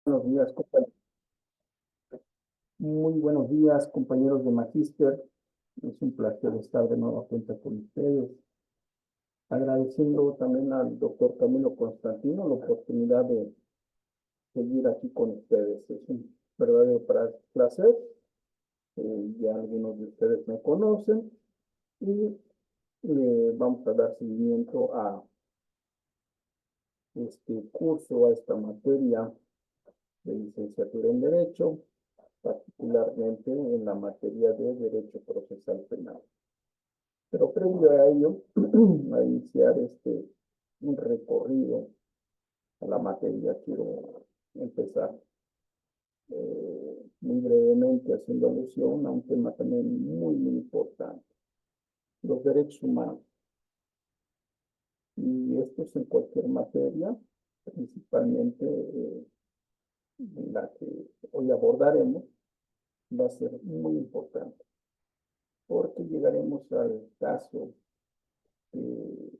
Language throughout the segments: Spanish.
Buenos días, muy buenos días, compañeros de Magíster. Es un placer estar de nuevo cuenta con ustedes. Agradeciendo también al doctor Camilo Constantino la oportunidad de seguir aquí con ustedes. Es un verdadero placer. Ya algunos de ustedes me conocen y vamos a dar seguimiento a este curso, a esta materia de licenciatura en Derecho, particularmente en la materia de Derecho Procesal Penal. Pero previo a ello, a iniciar un recorrido a la materia, quiero empezar muy brevemente haciendo alusión a un tema también muy importante, los derechos humanos. Y esto es en cualquier materia, principalmente la que hoy abordaremos, va a ser muy importante, porque llegaremos al caso de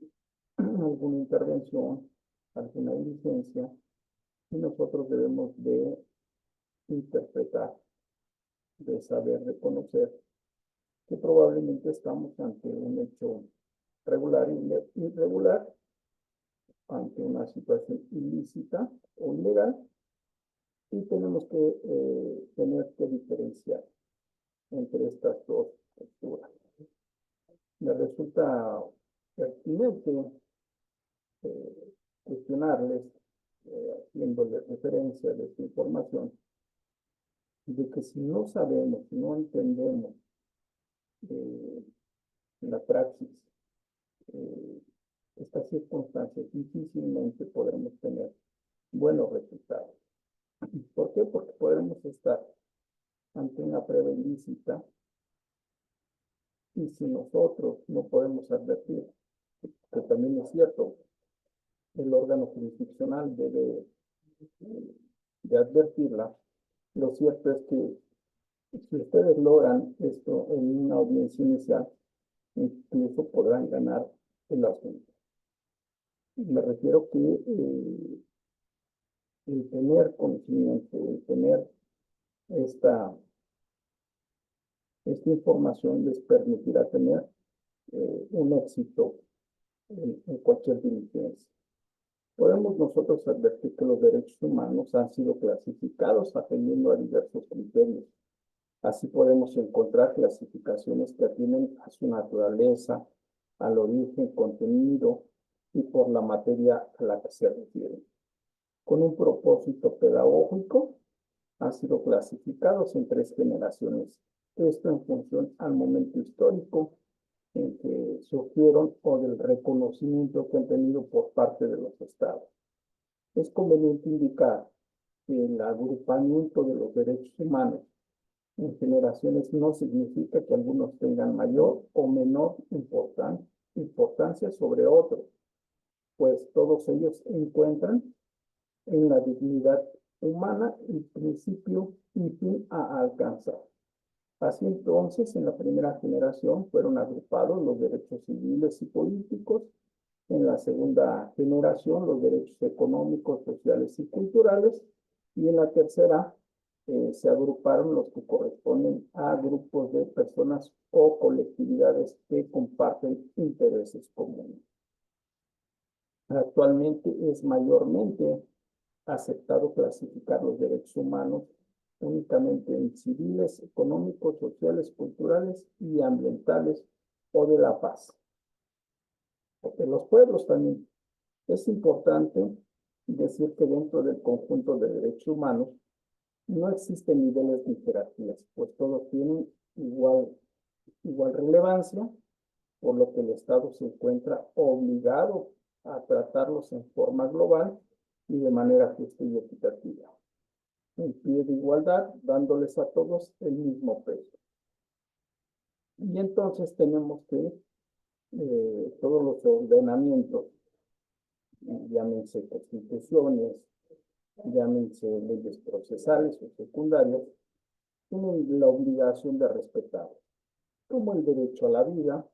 alguna intervención, alguna diligencia, y nosotros debemos de interpretar, de saber reconocer que probablemente estamos ante un hecho regular y irregular, ante una situación ilícita o ilegal, y tenemos que tener que diferenciar entre estas dos posturas. Me resulta pertinente cuestionarles, haciéndoles referencia de esta información, de que si no sabemos, si no entendemos eh, la praxis, eh, estas circunstancias, difícilmente podremos tener buenos resultados. ¿Por qué? Porque podemos estar ante una prueba ilícita y si nosotros no podemos advertir, que también es cierto, el órgano jurisdiccional debe de advertirla. Lo cierto es que si ustedes logran esto en una audiencia inicial, incluso podrán ganar el asunto. Me refiero que el tener conocimiento, el tener esta, esta información les permitirá tener un éxito en cualquier diligencia. Podemos nosotros advertir que los derechos humanos han sido clasificados atendiendo a diversos criterios. Así podemos encontrar clasificaciones que atienden a su naturaleza, al origen, contenido y por la materia a la que se refiere. Con un propósito pedagógico, han sido clasificados en 3 generaciones. Esto en función al momento histórico en que surgieron o del reconocimiento que han tenido por parte de los estados. Es conveniente indicar que el agrupamiento de los derechos humanos en generaciones no significa que algunos tengan mayor o menor importancia sobre otros, pues todos ellos encuentran en la dignidad humana el principio y fin a alcanzar. Así entonces, en la primera generación fueron agrupados los derechos civiles y políticos, en la segunda generación los derechos económicos, sociales y culturales, y en la tercera se agruparon los que corresponden a grupos de personas o colectividades que comparten intereses comunes. Actualmente es mayormente aceptado clasificar los derechos humanos únicamente en civiles, económicos, sociales, culturales y ambientales o de la paz. Porque los pueblos también. Es importante decir que dentro del conjunto de derechos humanos no existen niveles de jerarquías, pues todos tienen igual relevancia, por lo que el Estado se encuentra obligado a tratarlos en forma global y de manera justa y equitativa, en pie de igualdad, dándoles a todos el mismo peso. Y entonces tenemos que todos los ordenamientos, llámense constituciones, llámense leyes procesales o secundarias, tienen la obligación de respetar, como el derecho a la vida,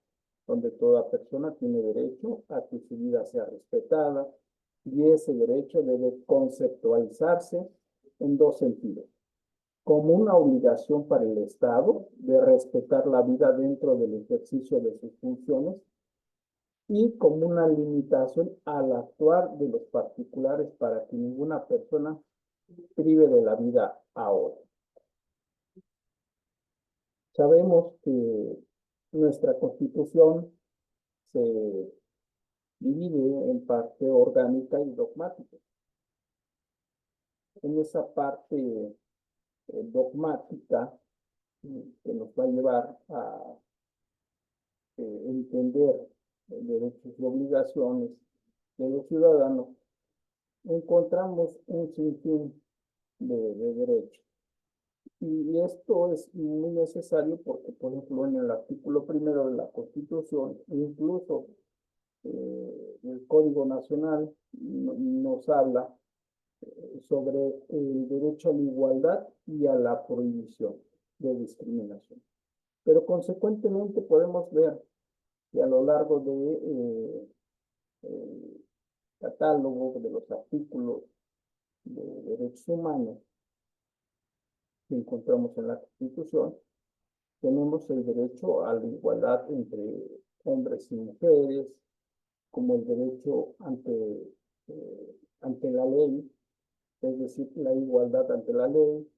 donde toda persona tiene derecho a que su vida sea respetada, y ese derecho debe conceptualizarse en dos sentidos. Como una obligación para el Estado de respetar la vida dentro del ejercicio de sus funciones y como una limitación al actuar de los particulares para que ninguna persona prive de la vida a otra. Sabemos que nuestra Constitución se divide en parte orgánica y dogmática. En esa parte dogmática que nos va a llevar a entender derechos y obligaciones de los ciudadanos, encontramos un sinfín de derechos. Y esto es muy necesario porque, por ejemplo, en el artículo primero de la Constitución, incluso el Código Nacional nos habla sobre el derecho a la igualdad y a la prohibición de discriminación. Pero consecuentemente podemos ver que a lo largo de catálogo de los artículos de derechos humanos que encontramos en la Constitución, tenemos el derecho a la igualdad entre hombres y mujeres, como el derecho ante la ley, es decir, la igualdad ante la ley,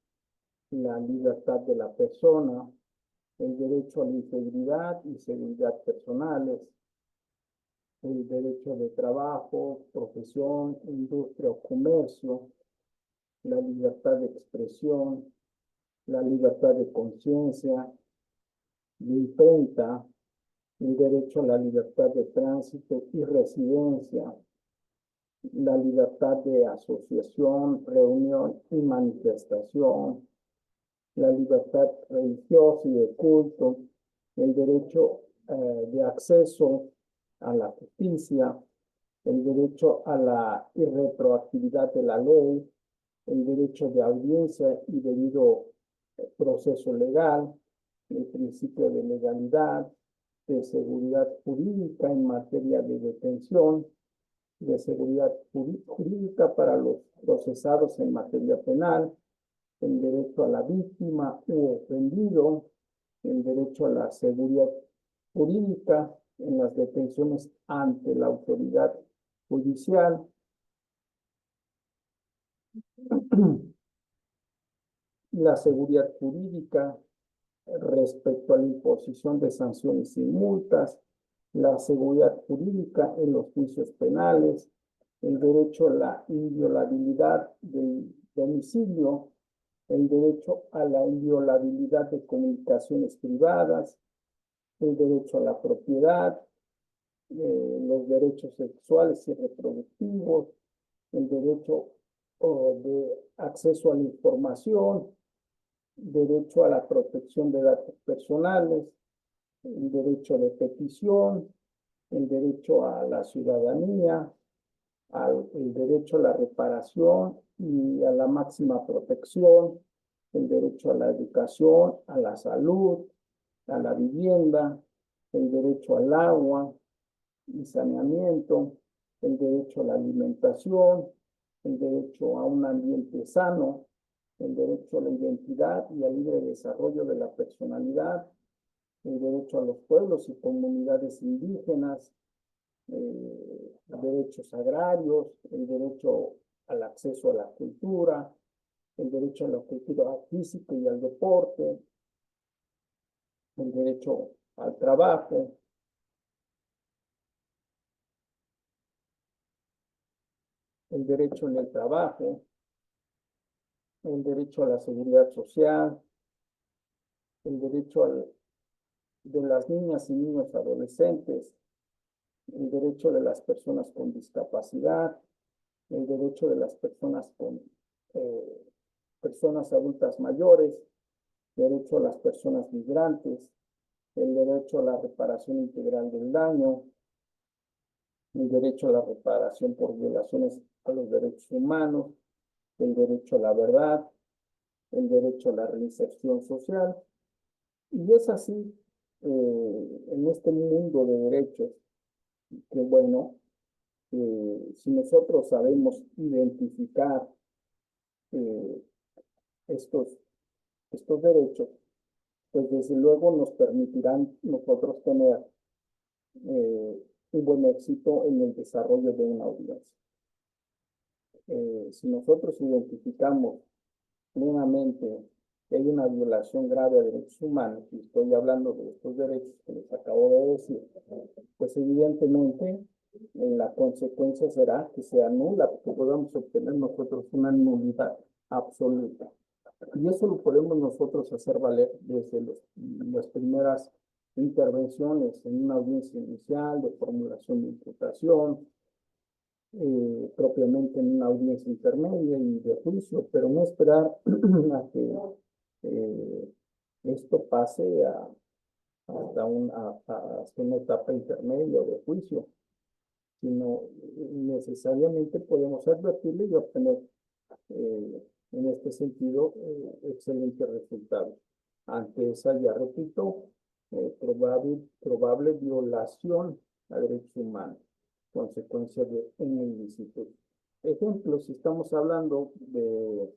la libertad de la persona, el derecho a la integridad y seguridad personales, el derecho de trabajo, profesión, industria o comercio, la libertad de expresión, la libertad de conciencia, de imprenta, el derecho a la libertad de tránsito y residencia, la libertad de asociación, reunión y manifestación, la libertad religiosa y de culto, el derecho de acceso a la justicia, el derecho a la irretroactividad de la ley, el derecho de audiencia y debido proceso legal, el principio de legalidad, de seguridad jurídica en materia de detención, de seguridad jurídica para los procesados en materia penal, el derecho a la víctima u ofendido, el derecho a la seguridad jurídica en las detenciones ante la autoridad judicial, la seguridad jurídica respecto a la imposición de sanciones y multas, la seguridad jurídica en los juicios penales, el derecho a la inviolabilidad del domicilio, el derecho a la inviolabilidad de comunicaciones privadas, el derecho a la propiedad, los derechos sexuales y reproductivos, el derecho de acceso a la información, derecho a la protección de datos personales, el derecho de petición, el derecho a la ciudadanía, el derecho a la reparación y a la máxima protección, el derecho a la educación, a la salud, a la vivienda, el derecho al agua y saneamiento, el derecho a la alimentación, el derecho a un ambiente sano, el derecho a la identidad y al libre desarrollo de la personalidad, el derecho a los pueblos y comunidades indígenas, derechos agrarios, el derecho al acceso a la cultura, el derecho a la cultura física y al deporte, el derecho al trabajo, el derecho en el trabajo, el derecho a la seguridad social, el derecho de las niñas y niños adolescentes, el derecho de las personas con discapacidad, el derecho de las personas adultas mayores, derecho a las personas migrantes, el derecho a la reparación integral del daño, el derecho a la reparación por violaciones a los derechos humanos, el derecho a la verdad, el derecho a la reinserción social. Y es así en este mundo de derechos que, bueno, si nosotros sabemos identificar eh, estos, estos derechos, pues desde luego nos permitirán nosotros tener un buen éxito en el desarrollo de una audiencia. Si nosotros identificamos plenamente que hay una violación grave de derechos humanos, y estoy hablando de estos derechos que les acabo de decir, pues evidentemente la consecuencia será que se anula, que podamos obtener nosotros una nulidad absoluta. Y eso lo podemos nosotros hacer valer desde las primeras intervenciones en una audiencia inicial, de formulación de imputación, propiamente en una audiencia intermedia y de juicio, pero no esperar a que esto pase hasta una etapa intermedia o de juicio, sino necesariamente podemos advertirle y obtener en este sentido excelentes resultados. Ante esa, ya repito, probable violación a derechos humanos, consecuencia de una ilicitud. Ejemplo, si estamos hablando de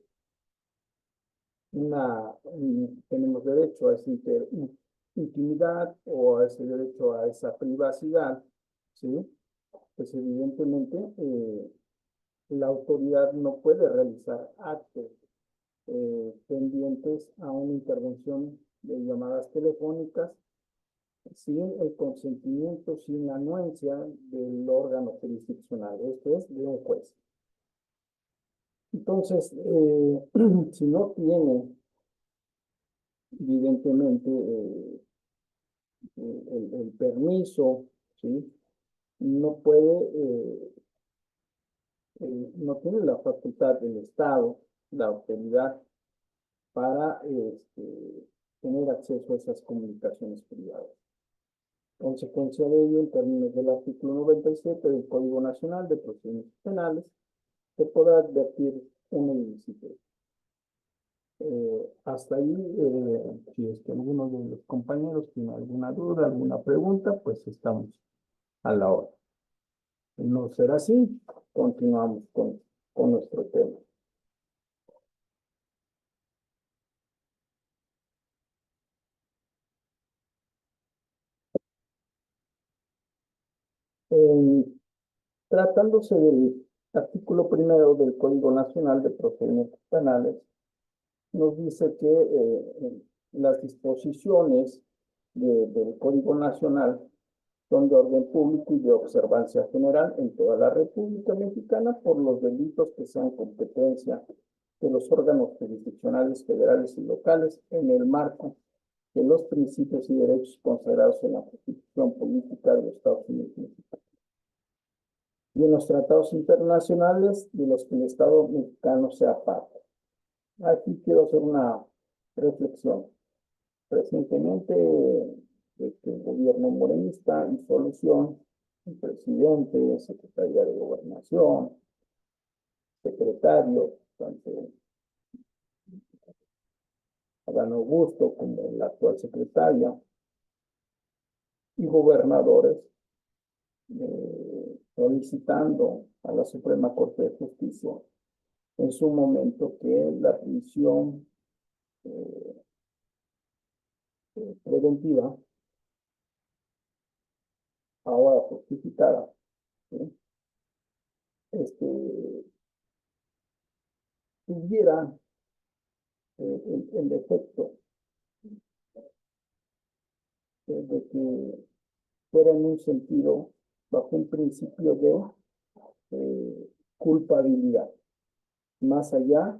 tenemos derecho a esa intimidad o a ese derecho a esa privacidad, ¿sí? Pues evidentemente la autoridad no puede realizar actos pendientes a una intervención de llamadas telefónicas sin el consentimiento, sin la anuencia del órgano jurisdiccional, esto es, de un juez. Entonces, si no tiene, evidentemente, el permiso, ¿sí? No puede, no tiene la facultad del Estado, la autoridad, para tener acceso a esas comunicaciones privadas. Consecuencia de ello, en términos del artículo 97 del Código Nacional de Procedimientos Penales, se podrá advertir un ilícito. Hasta ahí, si es que alguno de los compañeros tiene alguna duda, alguna pregunta, pues estamos a la hora. No será así, continuamos con nuestro tema. Tratándose del artículo primero del Código Nacional de Procedimientos Penales, nos dice que las disposiciones del Código Nacional son de orden público y de observancia general en toda la República Mexicana por los delitos que sean competencia de los órganos jurisdiccionales federales y locales en el marco de los principios y derechos consagrados en la Constitución Política de los Estados Unidos Mexicanos y en los tratados internacionales de los que el Estado mexicano sea parte. Aquí quiero hacer una reflexión. Recientemente, el gobierno morenista hizo alusión, el presidente, secretaria de Gobernación, secretario, tanto Adán Augusto como la actual secretaria, y gobernadores, solicitando a la Suprema Corte de Justicia en su momento que la prisión preventiva, ahora justificada, ¿sí? Tuviera el efecto de que fuera en un sentido, bajo un principio de culpabilidad, más allá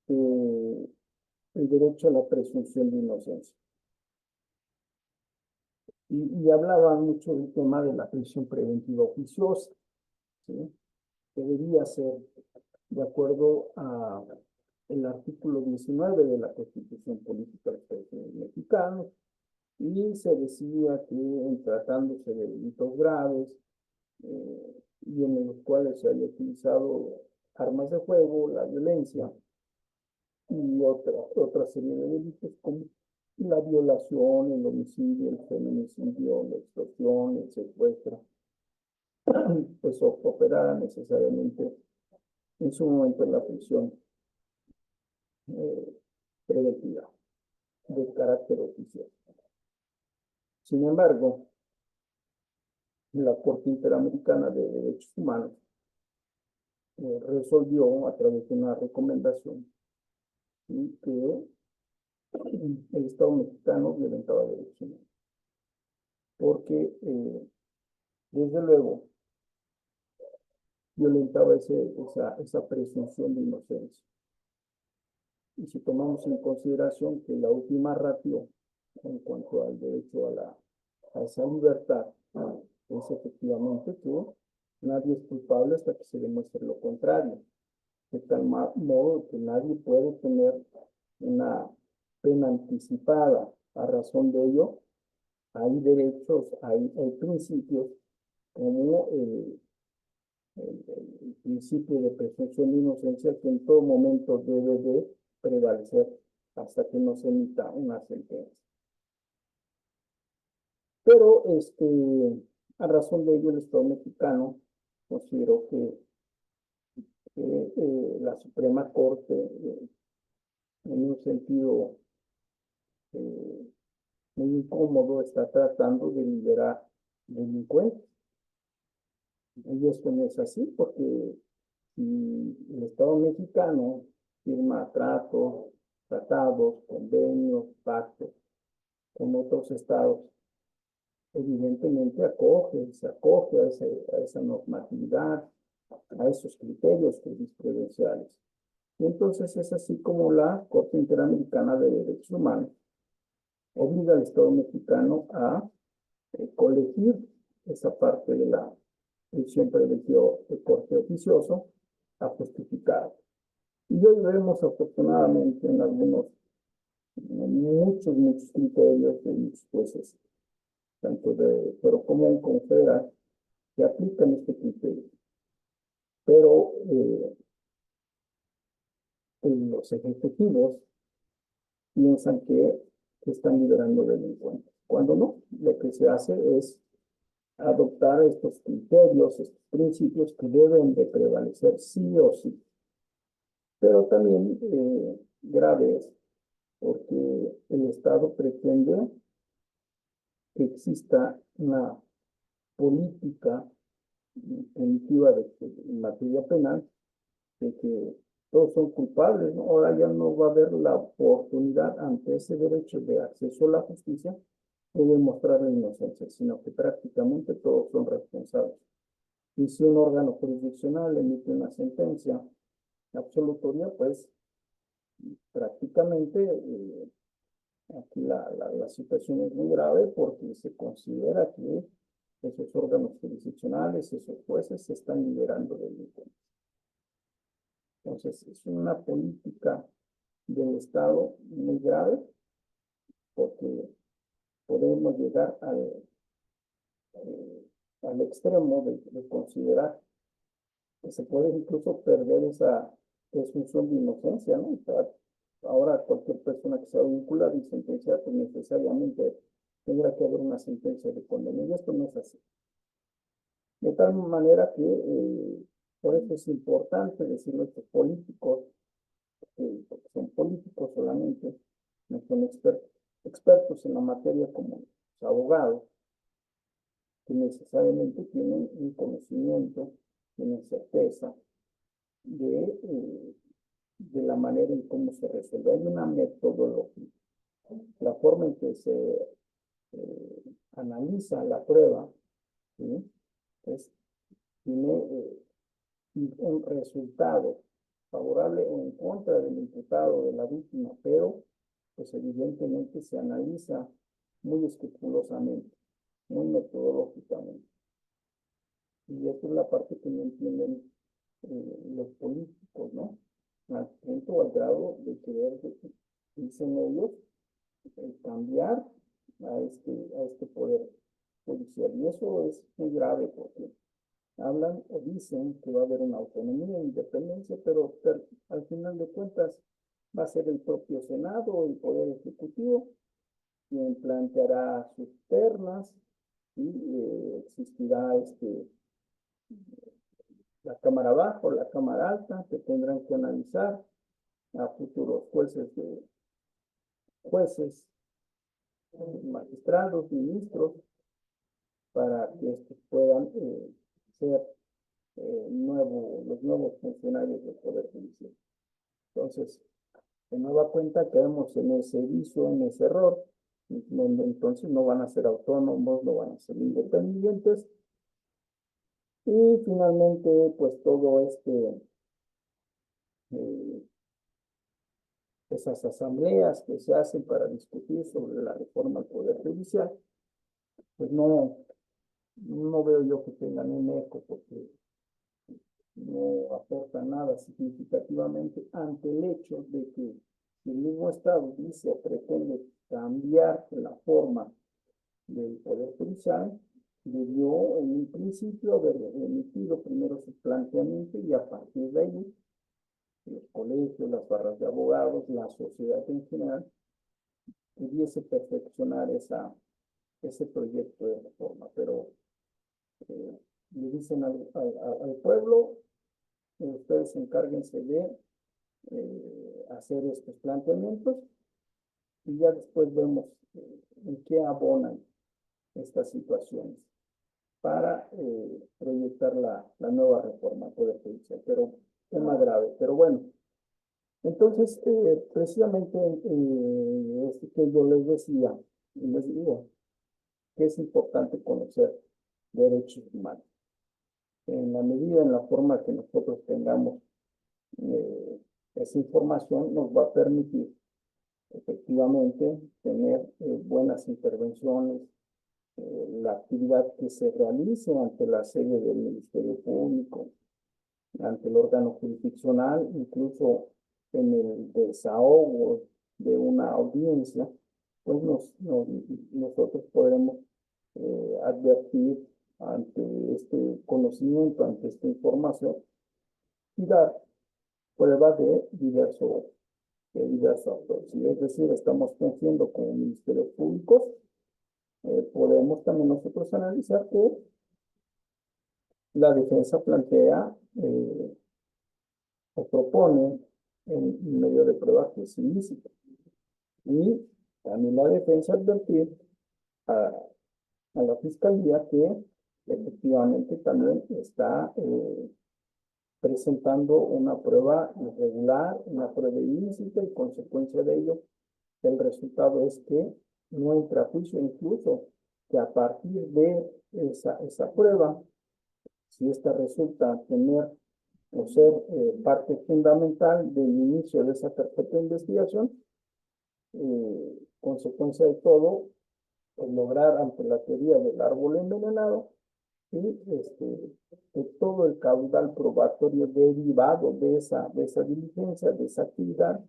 del derecho a la presunción de inocencia. Y hablaba mucho del tema de la prisión preventiva oficiosa, ¿sí? Que debía ser de acuerdo a el artículo 19 de la Constitución Política de los Estados Unidos Mexicanos, y se decía que en tratándose de delitos graves y en los cuales se haya utilizado armas de fuego, la violencia y otra serie de delitos como la violación, el homicidio, el feminicidio, la extorsión, el secuestro, pues operara necesariamente en su momento en la prisión preventiva de carácter oficial. Sin embargo, la Corte Interamericana de Derechos Humanos resolvió a través de una recomendación que el Estado mexicano violentaba derechos humanos. Porque, desde luego, violentaba esa presunción de inocencia. Y si tomamos en consideración que la última ratio en cuanto al derecho a esa libertad es efectivamente que nadie es culpable hasta que se demuestre lo contrario, de tal modo que nadie puede tener una pena anticipada. A razón de ello, hay derechos, hay principios como el principio de presunción de inocencia que en todo momento debe de prevalecer hasta que no se emita una sentencia. Pero a razón de ello el Estado mexicano consideró que la Suprema Corte, en un sentido muy incómodo, está tratando de liberar delincuentes. Y esto no es así, porque si el Estado mexicano firma tratados, convenios, pactos con otros estados, evidentemente se acoge a esa normatividad, a esos criterios jurisprudenciales. Y entonces es así como la Corte Interamericana de Derechos Humanos obliga al Estado mexicano a colegir esa parte de la prisión preventiva de corte oficioso a justificar. Y hoy vemos afortunadamente en muchos criterios de muchos jueces, tanto de fuero común como federal, que aplican este criterio. Pero los ejecutivos piensan que están liberando delincuentes, cuando no, lo que se hace es adoptar estos criterios, estos principios que deben de prevalecer sí o sí. Pero también grave es porque el Estado pretende que exista una política punitiva en materia penal de que todos son culpables, ¿no? Ahora ya no va a haber la oportunidad ante ese derecho de acceso a la justicia de demostrar la inocencia, sino que prácticamente todos son responsables. Y si un órgano jurisdiccional emite una sentencia absolutoria, pues prácticamente aquí la situación es muy grave porque se considera que esos órganos jurisdiccionales, esos jueces, se están liberando delincuentes. Entonces, es una política del Estado muy grave porque podemos llegar al extremo de considerar que se puede incluso perder esa presunción de inocencia, ¿no? O sea, ahora cualquier persona que sea vinculada y sentenciada, pues necesariamente tendrá que haber una sentencia de condena. Y esto no es así. De tal manera que por eso es importante decirlo a estos políticos, porque son políticos solamente, no son expertos en la materia como los abogados, que necesariamente tienen un conocimiento, tienen certeza de la manera en cómo se resuelve. Hay una metodología. La forma en que se analiza la prueba, ¿sí? Pues tiene un resultado favorable o en contra del imputado, de la víctima, pero pues evidentemente se analiza muy escrupulosamente, muy metodológicamente. Y esta es la parte que no entienden los políticos, ¿no? Al punto o al grado de querer, dicen ellos, cambiar a este poder judicial. Y eso es muy grave porque hablan o dicen que va a haber una autonomía e independencia, pero al final de cuentas va a ser el propio Senado, el Poder Ejecutivo, quien planteará sus ternas y existirá la Cámara Baja o la Cámara Alta que tendrán que analizar a futuros jueces, magistrados, ministros, para que estos puedan ser los nuevos funcionarios del Poder Judicial. Entonces, de nueva cuenta caemos en ese vicio, en ese error, donde entonces no van a ser autónomos, no van a ser independientes, y finalmente, pues todo esas asambleas que se hacen para discutir sobre la reforma al Poder Judicial, pues no veo yo que tengan un eco, porque no aporta nada significativamente ante el hecho de que si el mismo Estado dice o pretende cambiar la forma del Poder Judicial, debió en un principio haber emitido primero su planteamiento y a partir de ahí los colegios, las barras de abogados, la sociedad en general, pudiese perfeccionar ese proyecto de reforma. Pero le dicen al pueblo, ustedes encárguense de hacer estos planteamientos y ya después vemos en qué abonan estas situaciones para proyectar la nueva reforma al Poder Judicial. Pero tema grave. Pero bueno, entonces precisamente es que yo les decía y les digo que es importante conocer derechos humanos. En la medida, en la forma que nosotros tengamos esa información, nos va a permitir efectivamente tener buenas intervenciones, la actividad que se realice ante la sede del Ministerio Público, ante el órgano jurisdiccional, incluso en el desahogo de una audiencia, pues nosotros podremos advertir ante este conocimiento, ante esta información y dar prueba de diversos autores. Es decir, estamos fungiendo como ministerios públicos, podemos también nosotros analizar que la defensa plantea o propone en medio de pruebas que es ilícito. Y también la defensa advertir a la fiscalía que efectivamente también está presentando una prueba irregular, una prueba ilícita, y consecuencia de ello, el resultado es que no entra a juicio, incluso que a partir de esa prueba, si esta resulta tener o ser parte fundamental del inicio de esa carpeta de investigación, consecuencia de todo, pues lograr ante la teoría del árbol envenenado y de todo el caudal probatorio derivado de esa diligencia, de esa actividad,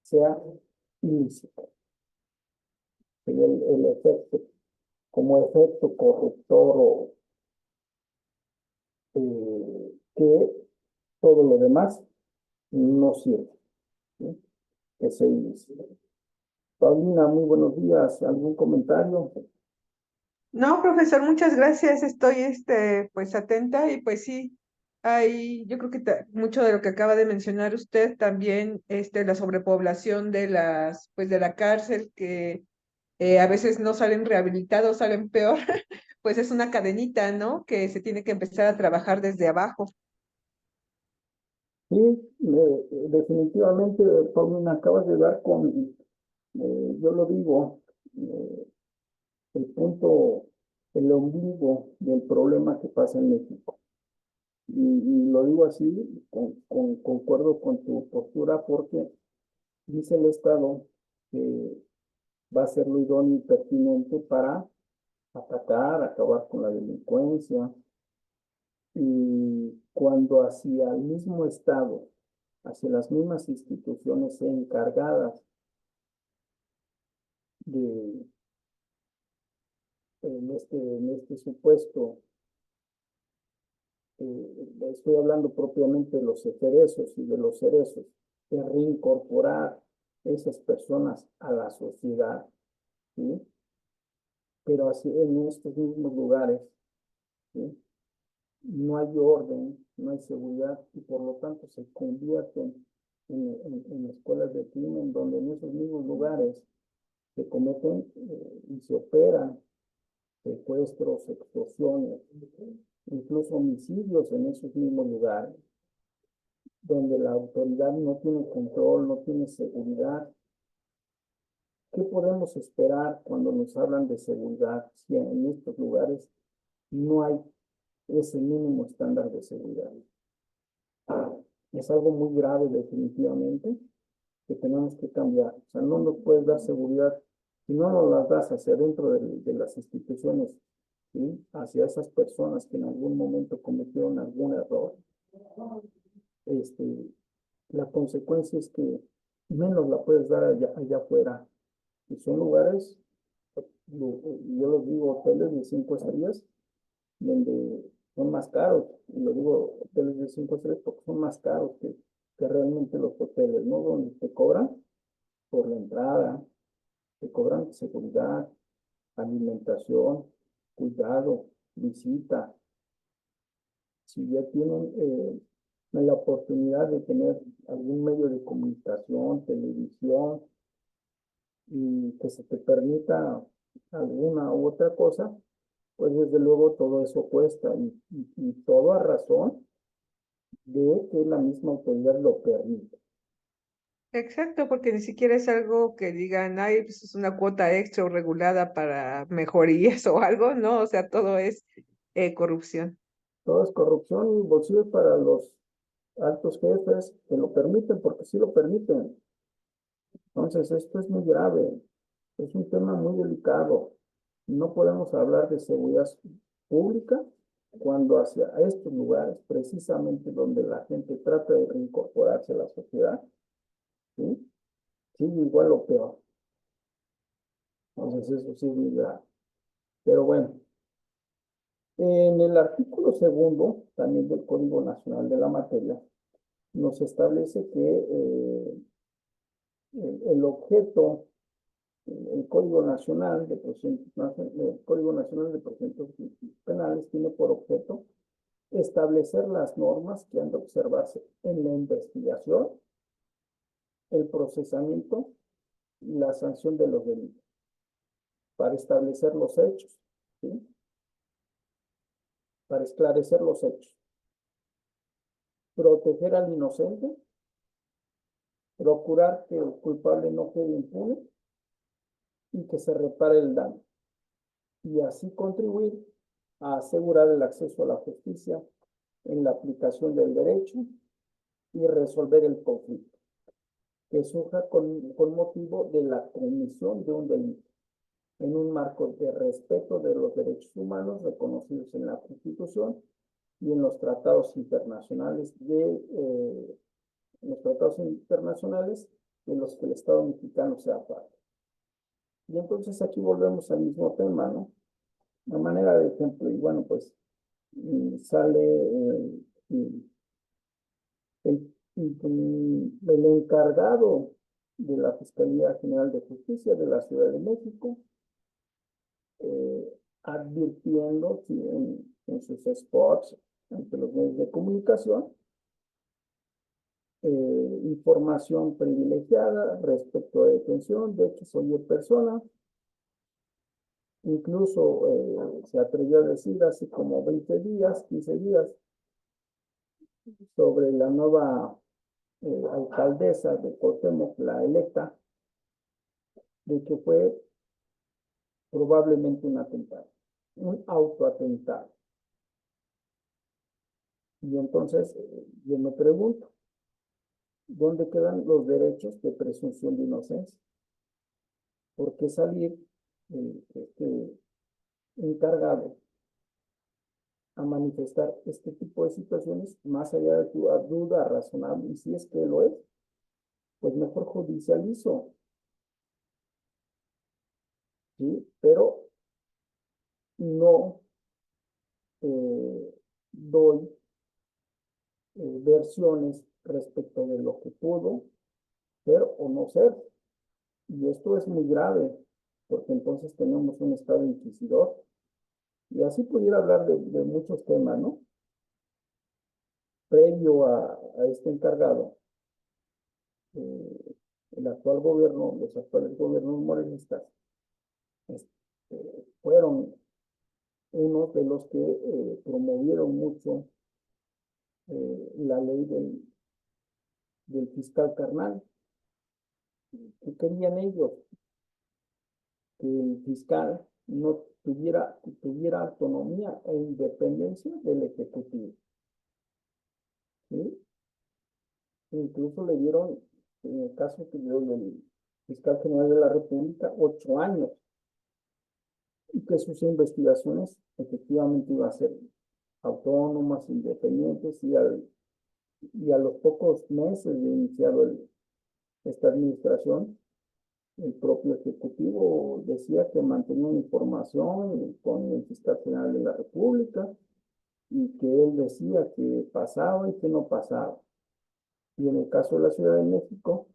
sea ilícito. El efecto, como efecto corruptor o que todo lo demás no sirve, ¿sí? Que sea ilícito. Paulina, muy buenos días. ¿Algún comentario? No, profesor, muchas gracias. Estoy, pues atenta y pues sí, yo creo que mucho de lo que acaba de mencionar usted también, la sobrepoblación pues de la cárcel, que a veces no salen rehabilitados, salen peor, pues es una cadenita, ¿no? Que se tiene que empezar a trabajar desde abajo. Sí, definitivamente, Paulina, acabas de dar con, yo lo digo, eh, el punto, el ombligo del problema que pasa en México. Y lo digo así, concuerdo con tu postura, porque dice el Estado que va a ser lo idóneo y pertinente para atacar, acabar con la delincuencia, y cuando hacia el mismo Estado, hacia las mismas instituciones encargadas de, en este supuesto, estoy hablando propiamente de los eferesos y de los cerezos, de reincorporar esas personas a la sociedad, ¿sí? Pero así en estos mismos lugares, ¿sí? No hay orden, no hay seguridad y por lo tanto se convierten en escuelas de crimen, donde en esos mismos lugares se cometen y se operan secuestros, extorsiones, incluso homicidios en esos mismos lugares, donde la autoridad no tiene control, no tiene seguridad. ¿Qué podemos esperar cuando nos hablan de seguridad si en estos lugares no hay ese mínimo estándar de seguridad? Es algo muy grave definitivamente que tenemos que cambiar. O sea, no nos puedes dar seguridad si no nos las das hacia dentro de las instituciones, ¿sí? Hacia esas personas que en algún momento cometieron algún error. La consecuencia es que menos la puedes dar allá afuera. Y son lugares, yo los digo, hoteles de 5 estrellas, donde son más caros. Y lo digo, hoteles de 5 estrellas porque son más caros que realmente los hoteles, ¿no? Donde te cobran por la entrada, te cobran seguridad, alimentación, cuidado, visita. Si ya tienen la oportunidad de tener algún medio de comunicación, televisión, y que se te permita alguna u otra cosa, pues desde luego todo eso cuesta y todo a razón de que la misma autoridad lo permite. Exacto, porque ni siquiera es algo que digan, ay, pues es una cuota extra o regulada para mejorías o algo, ¿no? O sea, todo es corrupción. Todo es corrupción y bolsillos para los altos jefes que lo permiten, porque sí lo permiten. Entonces, esto es muy grave, es un tema muy delicado. No podemos hablar de seguridad pública cuando hacia estos lugares, precisamente donde la gente trata de reincorporarse a la sociedad, ¿sí? Sigue igual o peor. Entonces, eso sí es muy grave. Pero bueno, en el artículo segundo, también del Código Nacional de la Materia, nos establece que el objeto, el Código Nacional de Procedimientos Penales tiene por objeto establecer las normas que han de observarse en la investigación, el procesamiento y la sanción de los delitos, para establecer los hechos, ¿sí? Para esclarecer los hechos, proteger al inocente, procurar que el culpable no quede impune y que se repare el daño, y así contribuir a asegurar el acceso a la justicia en la aplicación del derecho y resolver el conflicto que surja con motivo de la comisión de un delito, en un marco de respeto de los derechos humanos reconocidos en la Constitución y en los tratados internacionales de los que el Estado mexicano sea parte. Y entonces aquí volvemos al mismo tema, ¿no? De manera de ejemplo, y bueno, pues sale el encargado de la Fiscalía General de Justicia de la Ciudad de México, advirtiendo en sus spots ante los medios de comunicación, información privilegiada respecto de detención de X o Y persona. Incluso se atrevió a decir hace como 20 días, 15 días, sobre la nueva alcaldesa de Cuauhtémoc, la electa, de que fue probablemente un atentado, un autoatentado. Y entonces yo me pregunto, ¿dónde quedan los derechos de presunción de inocencia? ¿Por qué salir encargado a manifestar este tipo de situaciones más allá de tu duda razonable? Y si es que lo es, pues mejor judicializo, ¿sí? Pero no doy versiones respecto de lo que pudo ser o no ser. Y esto es muy grave, porque entonces tenemos un Estado inquisidor. Y así pudiera hablar de muchos temas, ¿no? Previo a este encargado, el actual gobierno, los actuales gobiernos morenistas, fueron unos de los que promovieron mucho la ley del fiscal carnal. ¿Qué querían ellos? Que el fiscal no tuviera autonomía e independencia del Ejecutivo. ¿Sí? Incluso le dieron, en el caso que dio del fiscal general de la República, 8 años, y que sus investigaciones efectivamente iban a ser autónomas, independientes, y a los pocos meses de iniciado esta administración, el propio Ejecutivo decía que mantenía una información con el fiscal general de la República y que él decía que pasaba y que no pasaba. Y en el caso de la Ciudad de México,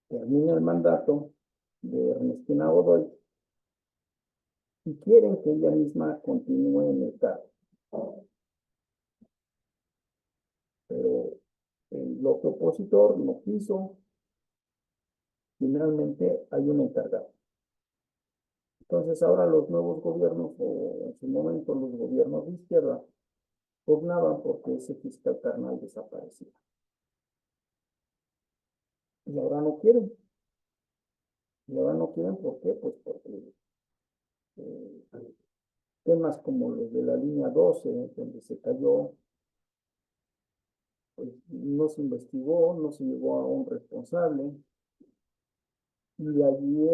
termina el mandato de Ernestina Godoy y quieren que ella misma continúe en el cargo. Pero el bloque opositor no quiso. Finalmente hay un encargado. Entonces ahora los nuevos gobiernos, o en su momento los gobiernos de izquierda, pugnaban porque ese fiscal carnal desapareciera. Y ahora no quieren. Y ahora no quieren, ¿por qué? Pues porque eh, temas como los de la línea 12, donde se cayó, pues no se investigó, no se llegó a un responsable, y allí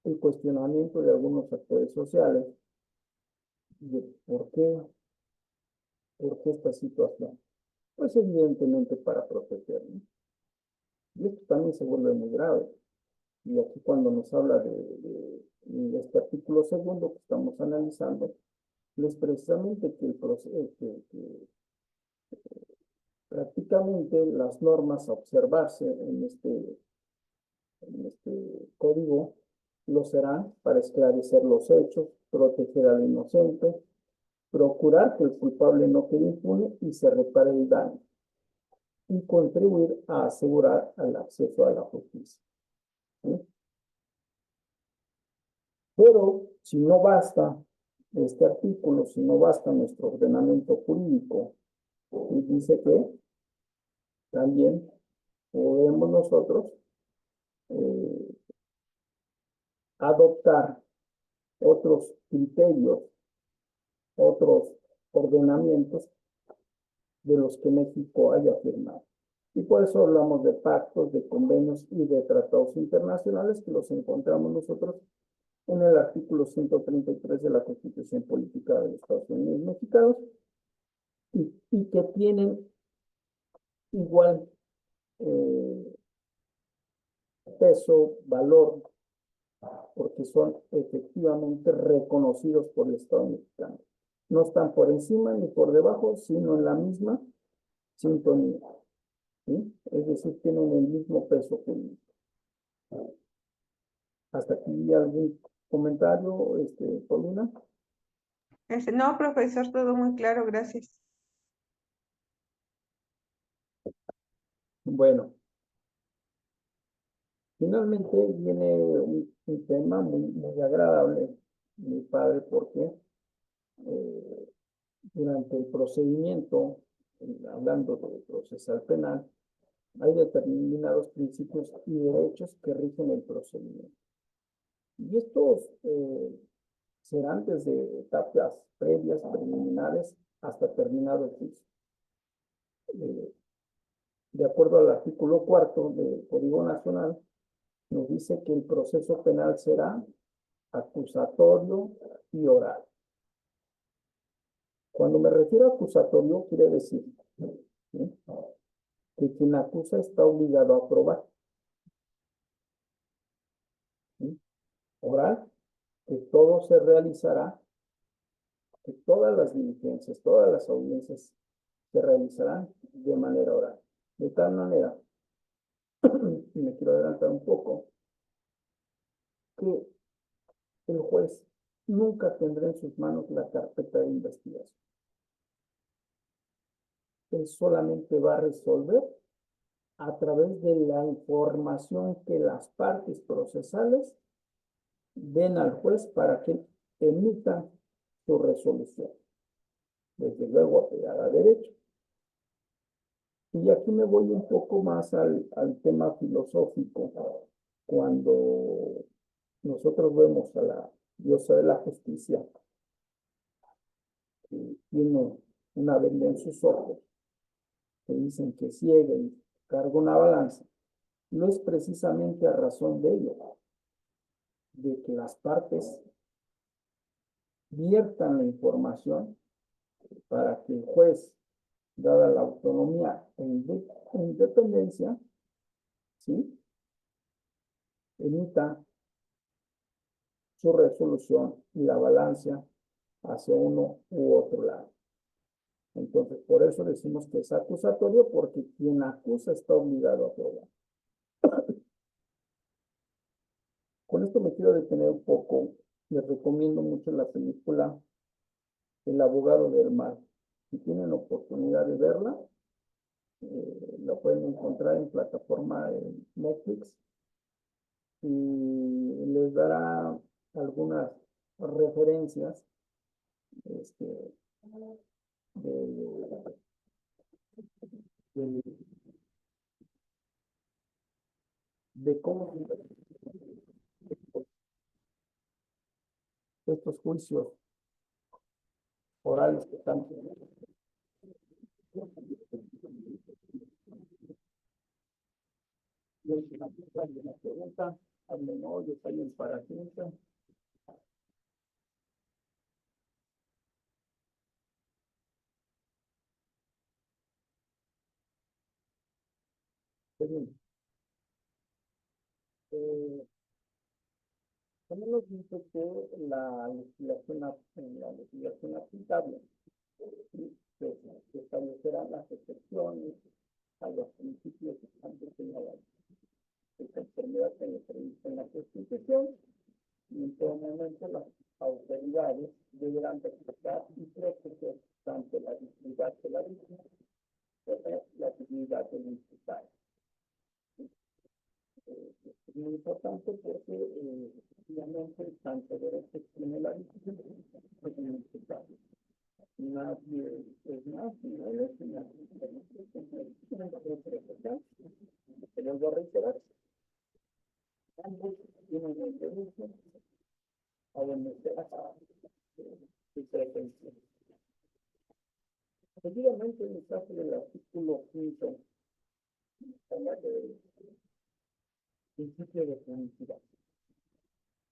el cuestionamiento de algunos actores sociales de por qué esta situación. Pues evidentemente para protegernos. Y esto también se vuelve muy grave. Y aquí cuando nos habla de este artículo segundo que estamos analizando, es precisamente que el proceso, prácticamente las normas a observarse en este código lo serán para esclarecer los hechos, proteger al inocente, procurar que el culpable no quede impune y se repare el daño, y contribuir a asegurar el acceso a la justicia. ¿Sí? Pero si no basta este artículo, si no basta nuestro ordenamiento jurídico, y dice que también podemos nosotros eh, adoptar otros criterios, otros ordenamientos de los que México haya firmado. Y por eso hablamos de pactos, de convenios y de tratados internacionales que los encontramos nosotros en el artículo 133 de la Constitución Política de los Estados Unidos Mexicanos y que tienen igual peso, valor, porque son efectivamente reconocidos por el Estado mexicano. No están por encima ni por debajo, sino en la misma sintonía. ¿Sí? Es decir, tienen el mismo peso jurídico. ¿Hasta aquí algún comentario, Paulina? No, profesor, todo muy claro, gracias. Bueno, finalmente viene un tema muy agradable, muy padre, porque eh, durante el procedimiento, hablando de procesal penal, hay determinados principios y derechos que rigen el procedimiento. Y estos serán desde etapas previas, preliminares, hasta terminado el juicio. De acuerdo al artículo 4 del Código Nacional, nos dice que el proceso penal será acusatorio y oral. Cuando me refiero a acusatorio, quiere decir, ¿sí?, que quien acusa está obligado a probar. ¿Sí? Oral, que todo se realizará, que todas las diligencias, todas las audiencias se realizarán de manera oral. De tal manera, y me quiero adelantar un poco, que el juez nunca tendrá en sus manos la carpeta de investigación. él solamente va a resolver a través de la información que las partes procesales den al juez para que emita su resolución, desde luego apegada a derecho. Y aquí me voy un poco más al tema filosófico. Cuando nosotros vemos a la diosa de la justicia, que tiene una venda en sus ojos, que dicen que ciega y carga una balanza, no es precisamente a razón de ello, de que las partes viertan la información para que el juez, dada la autonomía e independencia, ¿sí?, emita su resolución y la balanza hacia uno u otro lado. Entonces, por eso decimos que es acusatorio, porque quien acusa está obligado a probar. Con esto me quiero detener un poco. Les recomiendo mucho la película El abogado del mal. Si tienen oportunidad de verla, la pueden encontrar en plataforma de Netflix y les dará algunas referencias este, de, de, de cómo estos juicios orales que están. Y una pregunta, al menor, yo estoy en paraclínica. Eh, También nos dice que en la legislación aplicable, ¿sí?, se establecerán las excepciones a los principios que están señalados. Esta enfermedad se prevista en la Constitución y en todo momento las autoridades deberán respetar y proteger tanto la dignidad de la víctima como la dignidad del imputado. Es muy importante porque efectivamente tanto derecho como la víctima es muy importante. Nadie es más, no es una se los voy a reiterar. Ambos tienen el derecho a obedecer su presencia. Efectivamente, en el caso del artículo 5, habla del principio de publicidad.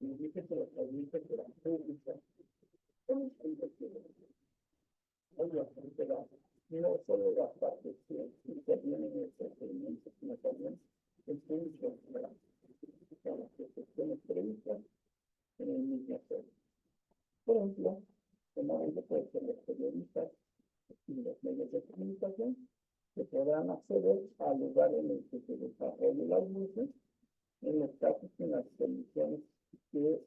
Y dice que los servicios de la pública son no solo las partes que intervienen en el procedimiento, sino también el público de las excepciones previstas en el mismo acuerdo. Por ejemplo, como ello puede ser los periodistas y los medios de comunicación, que podrán acceder al lugar en el que se desarrolle la audiencia en los casos y en las condiciones que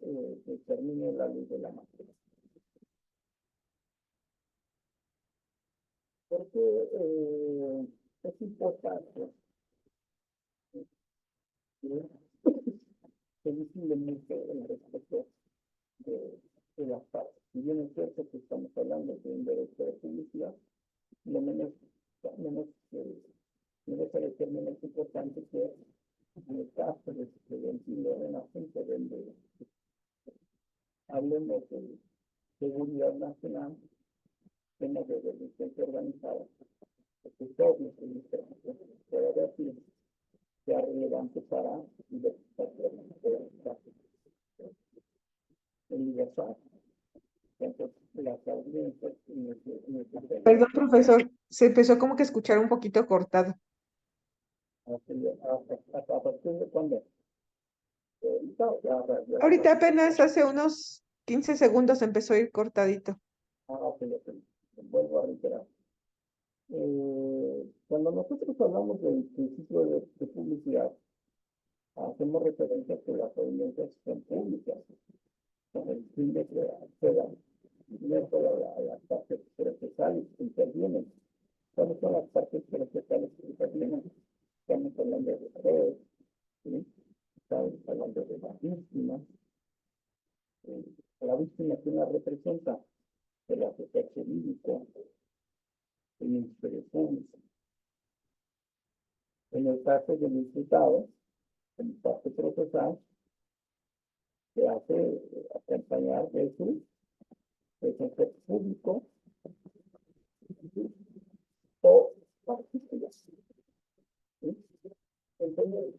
determine la ley de la materia. Porque es importante que visiblemente el respeto de las partes. Si bien es cierto que estamos hablando de un derecho de publicidad, lo menos me parece tremendamente importante que en el caso de ventilo en asunto donde hablemos de seguridad nacional, temas de delincuencia organizada, porque es obvio que puede haber sido sea relevante para el libertad. Entonces, las audiencias Perdón, profesor, se empezó como que a escuchar un poquito cortado. a partir de cuando Ahorita apenas hace unos 15 segundos empezó a ir cortadito. vuelvo a reiterar. Cuando nosotros hablamos del principio de publicidad, hacemos referencia a que las audiencias son públicas, con el fin de que accedan no solo a las partes procesales que intervienen ¿Cuáles son las partes procesales que intervienen? Estamos hablando de red, ¿sí? Estamos hablando de la víctima. La víctima que la representa el asesor jurídico, el Ministerio Público. En el caso del imputado, en parte procesal, se hace acompañar de su defensor público o particular. ¿Sí? Entonces,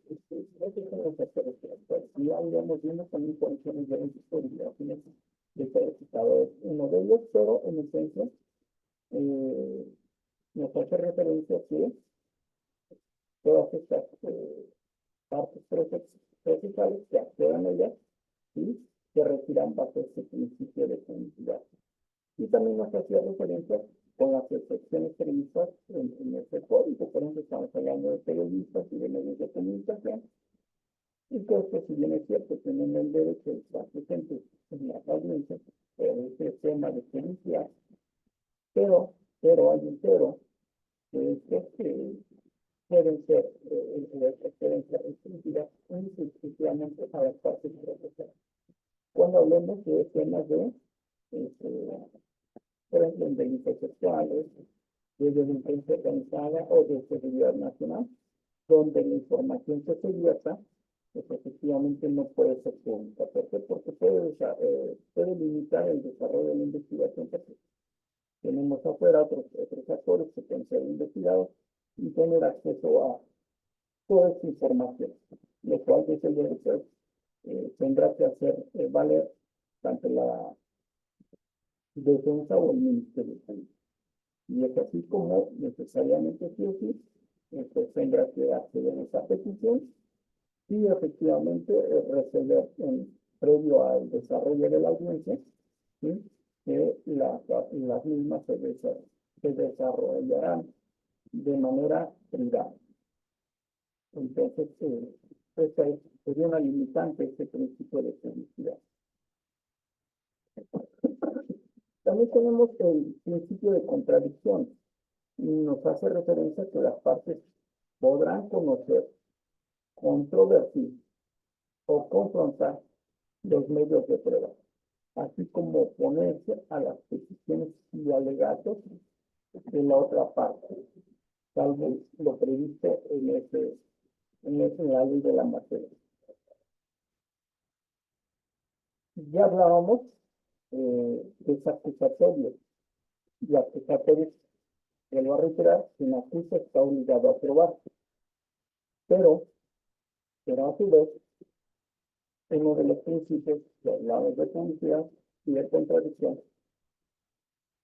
esos son los actores que actúan. Y habíamos visto también condiciones de historias de verificadores. Uno de ellos, pero en esencia, nos hace referencia a que todas estas partes procesales que actúan ellas, ¿sí? Se retiran bajo este principio de publicidad. Y también nos hacía referencia con las excepciones previstas en este código. Por ejemplo, estamos hablando de periodistas y de medios de comunicación. Y que esto, si bien es cierto, tienen el derecho de estar presentes en las audiencias, pero ese tema de publicidad. Pero hay un pero, que es que pueden ser restringidas exclusivamente a las partes procesales. Cuando hablemos de temas de, por ejemplo, en delitos sexuales, de delincuencia organizada o de seguridad nacional, donde la información que se divierta, pues efectivamente no puede ser pública. ¿Por qué? Porque puede limitar el desarrollo de la investigación. Tenemos afuera otros actores que pueden ser investigados y tener acceso a toda esta información, lo cual desde el derecho tendrá que hacer valer tanto la defensa o el Ministerio Público. Y es así como necesariamente sí o sí, pues tendrá que acceder a esa petición y efectivamente resolver previo al desarrollo de la audiencia, ¿sí? Que las mismas se desarrollarán de manera privada. Entonces, esta sería una limitante este principio de publicidad. También tenemos el principio de contradicción y nos hace referencia a que las partes podrán conocer, controvertir o confrontar los medios de prueba, así como oponerse a las peticiones y alegatos de la otra parte, salvo lo previsto en la ley de la materia. Ya hablábamos de ese acusatorio, y acusatorio, vuelvo a reiterar, quien acusa está obligado a probar, pero a su vez, uno de los principios que hablamos de publicidad y de contradicción,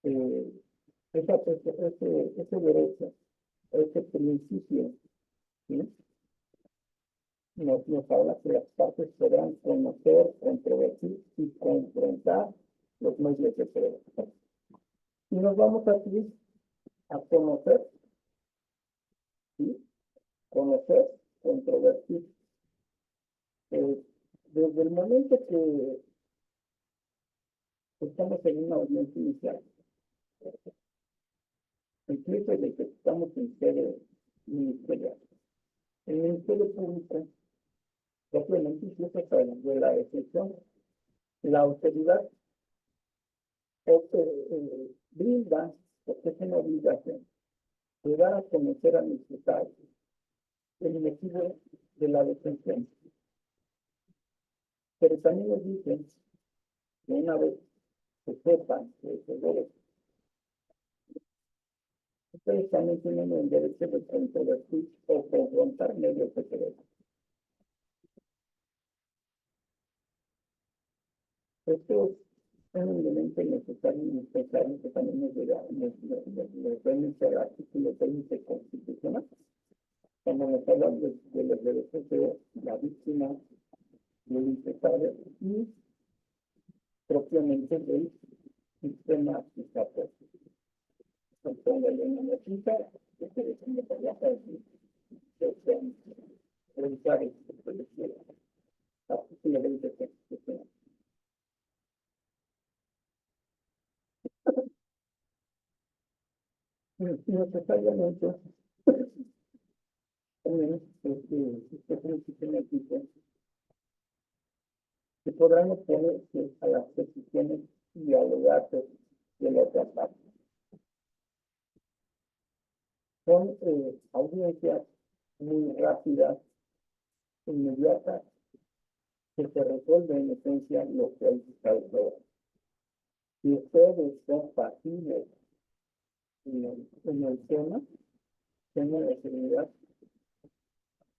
ese derecho, ese principio, ¿sí? Nos habla que las partes podrán conocer, controvertir y confrontar los medios de prueba. Y nos vamos aquí a conocer, ¿sí? Conocer, controvertir. Desde el momento que estamos en una audiencia inicial, incluso desde que estamos en sede ministerial, el Ministerio Público, simplemente incluso de la excepción, la autoridad brinda, porque es una obligación, de dar a conocer al imputado el motivo de la detención. Pero también nos dicen que una vez que sepan que es el derecho, ustedes también tienen el derecho de controvertir o confrontar medios de prueba. Esto es un elemento necesario y necesario que también nos permite el artículo 20 constitucional, cuando nos hablan de los derechos de la víctima, del imputado y propiamente del sistema acusatorio. Entonces, la ley no cita que se define por la parte de revisar el artículo 20 constitucional. Y nos necesariamente también este principio me dice que podrán oponerse a las decisiones dialogantes de la otra parte. Son audiencias muy rápidas, inmediatas, que se resuelve en esencia lo que hay que saber. Si ustedes son pasivos en el tema, tengan la seguridad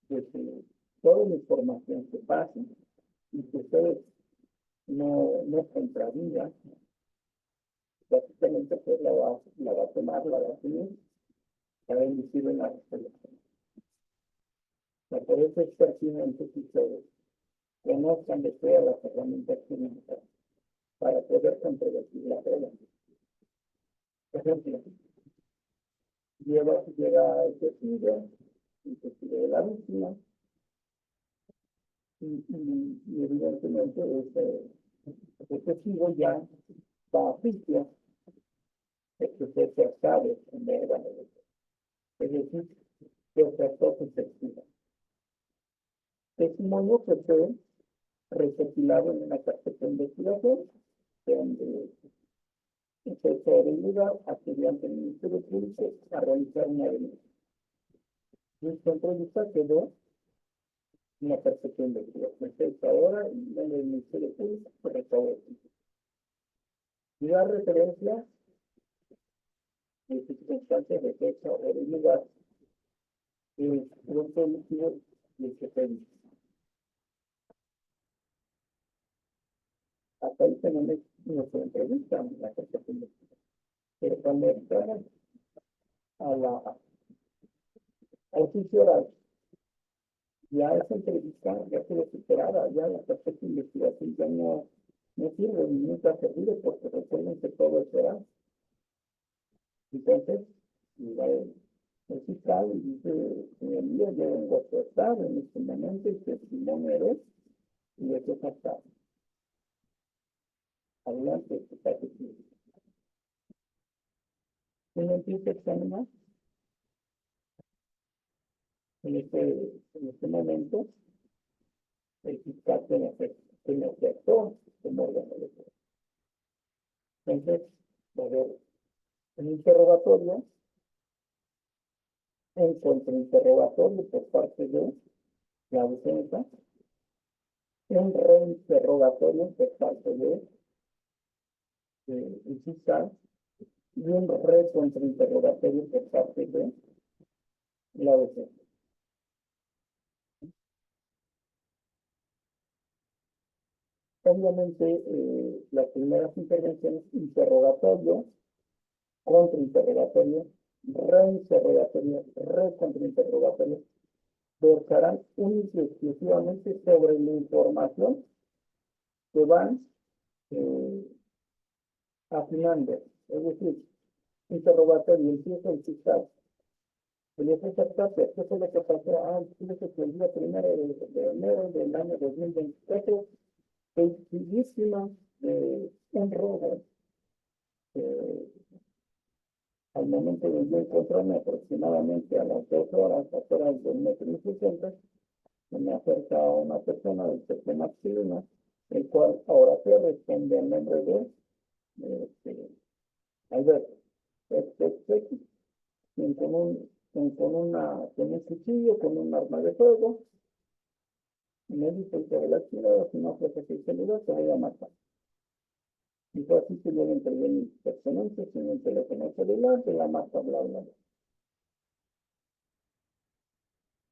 de que toda la información que pase y que ustedes no contradigan, básicamente pues la va a tomar, la va a asumir para emitir una resolución. Por eso es pertinente que ustedes conozcan de todas las herramientas jurídicas para poder contradecir la prueba. Por ejemplo, llega el testigo de la víctima, y evidentemente ese testigo ya va a juicio, que usted sabe en verdad. Es decir, que ofertó su testigo. Testimonio que fue recopilado en una carpeta de investigación, donde se sobre el lugar acudió ante el Ministerio Público a realizar una denuncia. Nuestra entrevista quedó en la carpeta de investigación. Entonces, ahora, en el Ministerio Público, se recabó. Y la referencia de circunstancias de fecha o de lugar es un productivo de que se dice. Hasta ahí tenemos nuestra entrevista en la carpeta de investigación. Pero cuando entramos al juicio oral, ya esa entrevista ya quedó superada, ya la carpeta de investigación ya no sirve ni nunca ha servido porque recuerden que todo es oral. Entonces, el fiscal dice, señoría, yo vengo a tratar en este momento el testimonio eres y eso es hasta adelante, que está aquí. Uno empieza a examinar en este momento el fiscal tiene que actuar como órgano de prueba. Entonces, va a haber un interrogatorio, un contrainterrogatorio por parte de la defensa, un reinterrogatorio por parte del fiscal y un recontrainterrogatorio por parte de la defensa. Obviamente, las primeras intervenciones, interrogatorio, contrainterrogatorio, reinterrogatorio, recontrainterrogatorio, versarán única y exclusivamente sobre la información que van afinando. Es decir, interrogatorio, empieza el fiscal. Y eso se trata, esto es lo que pasó, fíjese que el día 1 de enero del año 2024, es víctima de un robo. Al momento de yo encontrarme aproximadamente a las 2 horas, afuera del metro y 60, se me acerca a una persona del sexo masculino, el cual ahora se responde al nombre de Alberto. Con un cuchillo, con un arma de fuego, y me dice que de la ciudad, si no ofrece que se le da, te voy a matar. Y fue así que yo le entregué mis pertenencias en el teléfono celular, de la mata, bla, bla, bla.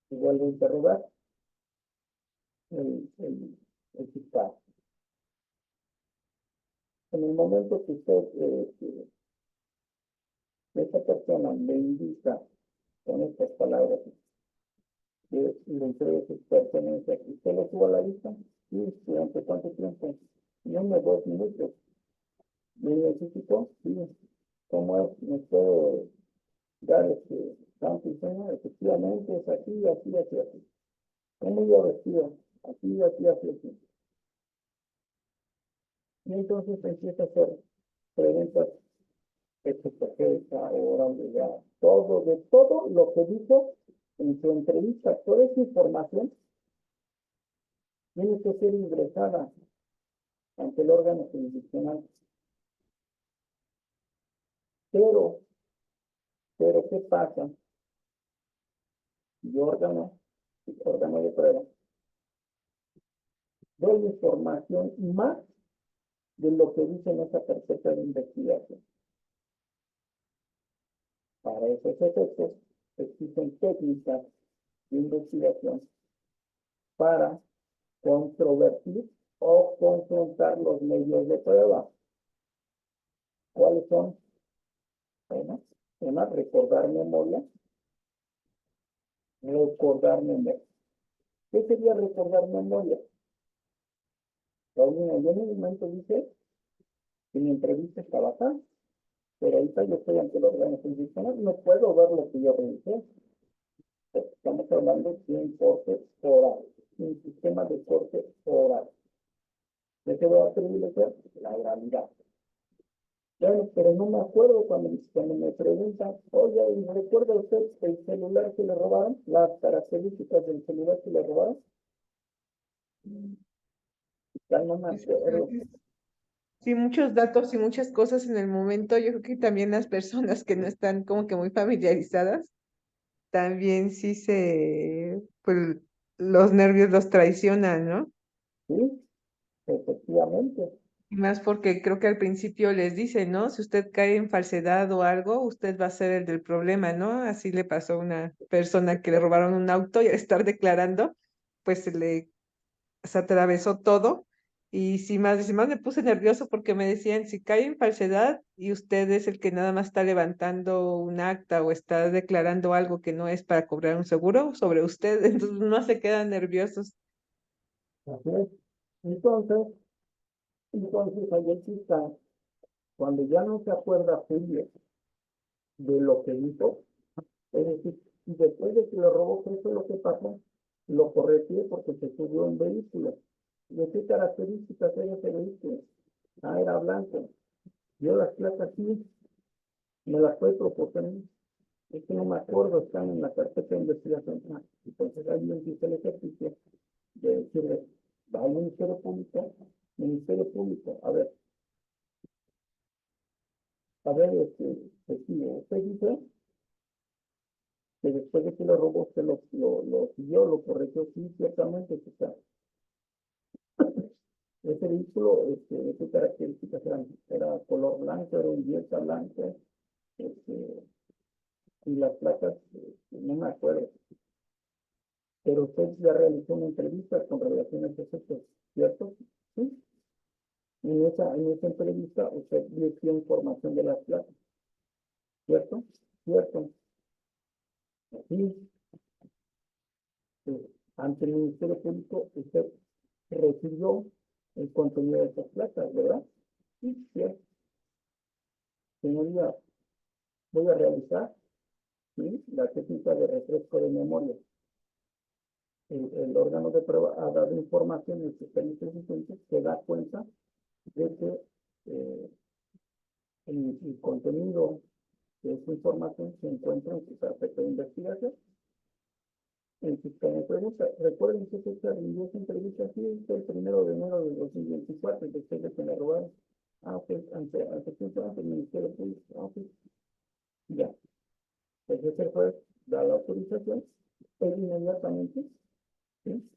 Y vuelvo a interrogar el fiscal. En el momento que esta persona me indica con estas palabras que le entregue sus pertenencias, ¿usted lo suba a la lista? Sí, ¿durante cuánto tiempo? No, 2 minutos. ¿Me necesito? Sí. ¿Cómo es? ¿Me puedo dar tanto y cena? Efectivamente, es así, así, así, así. ¿Cómo iba vestido? Así, así, así, así. Y entonces empieza a hacer preguntas esto se ahora, todo, de todo lo que dijo en su entrevista, toda esa información tiene que ser ingresada ante el órgano jurisdiccional. Pero, ¿qué pasa? El órgano de prueba, doy información más de lo que dice en esa carpeta de investigación. Para esos efectos existen técnicas de investigación para controvertir o confrontar los medios de prueba. ¿Cuáles son? Bueno, una, recordar memoria. Recordar memoria. ¿Qué sería recordar memoria? Paulina, yo en un momento dije que mi entrevista estaba acá, pero ahorita yo estoy ante el órgano jurisdiccional, no puedo ver lo que yo revisé. Estamos hablando de un corte oral, un sistema de corte oral. ¿De qué voy a privilegiar? La oralidad. Bueno, pero no me acuerdo cuando me preguntan, oye, ¿recuerda usted el celular que le robaron? Las características del celular que le robaron. Ya no me acuerdo. Sí, muchos datos y muchas cosas en el momento. Yo creo que también las personas que no están como que muy familiarizadas, también pues los nervios los traicionan, ¿no? Sí, efectivamente. Y más porque creo que al principio les dicen, ¿no? Si usted cae en falsedad o algo, usted va a ser el del problema, ¿no? Así le pasó a una persona que le robaron un auto y al estar declarando, pues se atravesó todo. Y si más me puse nervioso porque me decían, si cae en falsedad y usted es el que nada más está levantando un acta o está declarando algo que no es para cobrar un seguro sobre usted, entonces no se quedan nerviosos. Así es. Entonces, ahí exista, cuando ya no se acuerda Julio de lo que hizo, es decir, después de que lo robó, ¿qué fue lo que pasó? Lo corregió porque se subió un vehículo. ¿De qué características era ese vehículo? Ah, era blanco. Yo las placas sí, me las puede proporcionar. Es que no me acuerdo, están en la carpeta de investigación. Ah, entonces ahí empieza el ejercicio de decirle, va al Ministerio Público, a ver, usted dice que después de que lo robó, usted lo siguió, lo corrigió, sí, ciertamente, que está. Ese vehículo, ¿qué características eran? Era color blanco, era un Jetta blanco, este, y las placas, no me acuerdo. Pero usted ya realizó una entrevista con relación a esos hechos, ¿cierto? Sí. En esa entrevista usted dio información de las placas, ¿cierto? Cierto. Sí. Ante el Ministerio Público usted recibió el contenido de esas placas, ¿verdad? Sí, cierto. Señoría, voy a realizar, ¿sí?, la técnica de refresco de memoria. El órgano de prueba ha dado información en sus peritos existentes que da cuenta de que el contenido de esta información se encuentra en su carpeta de investigación. En su pregunta, recuerden que se rindió esa entrevista así el 1 de enero de 2024, después de que me robaron. Ah, ok, ante el Ministerio Público. Ah, ok, ya. Entonces el juez da la autorización, él inmediatamente, ¿sí?,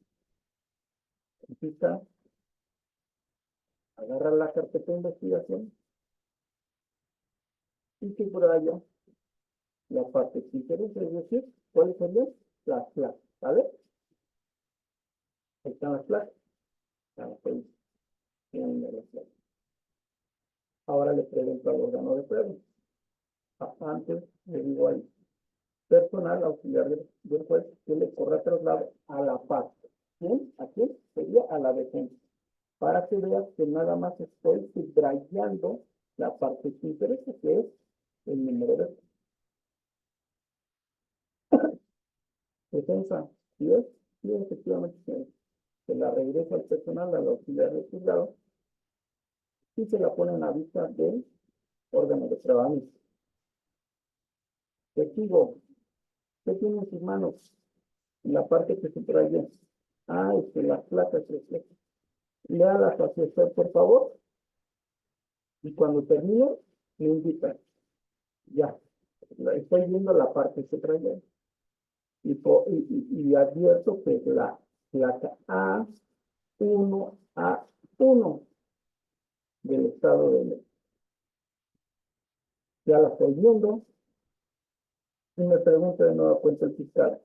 empieza, agarra la carpeta de investigación y subraya la parte que interesa, es decir, ¿cuáles serían? Las placas, ¿vale? Ahí están las placas. Ahora le pregunto al órgano de prueba. Antes le digo al personal auxiliar del juez que le corra traslado a la parte. ¿Quién? ¿A quién? Sería a la defensa. Para que veas que nada más estoy subrayando la parte que interesa, que es el número de defensa. ¿Sí es? Sí, efectivamente, se la regresa al personal, al auxiliar del juzgado, y se la pone en la vista del órgano de prueba. Testigo, ¿qué tiene en sus manos? En la parte que se trae. Ah, las placas reflejan. Léalas hacia usted, por favor. Y cuando termine, me indica. Ya, estoy viendo la parte que se trae. Y advierto que es la placa A1A1 del Estado de México. Ya la estoy viendo. Y me pregunta de nuevo cuenta el fiscal.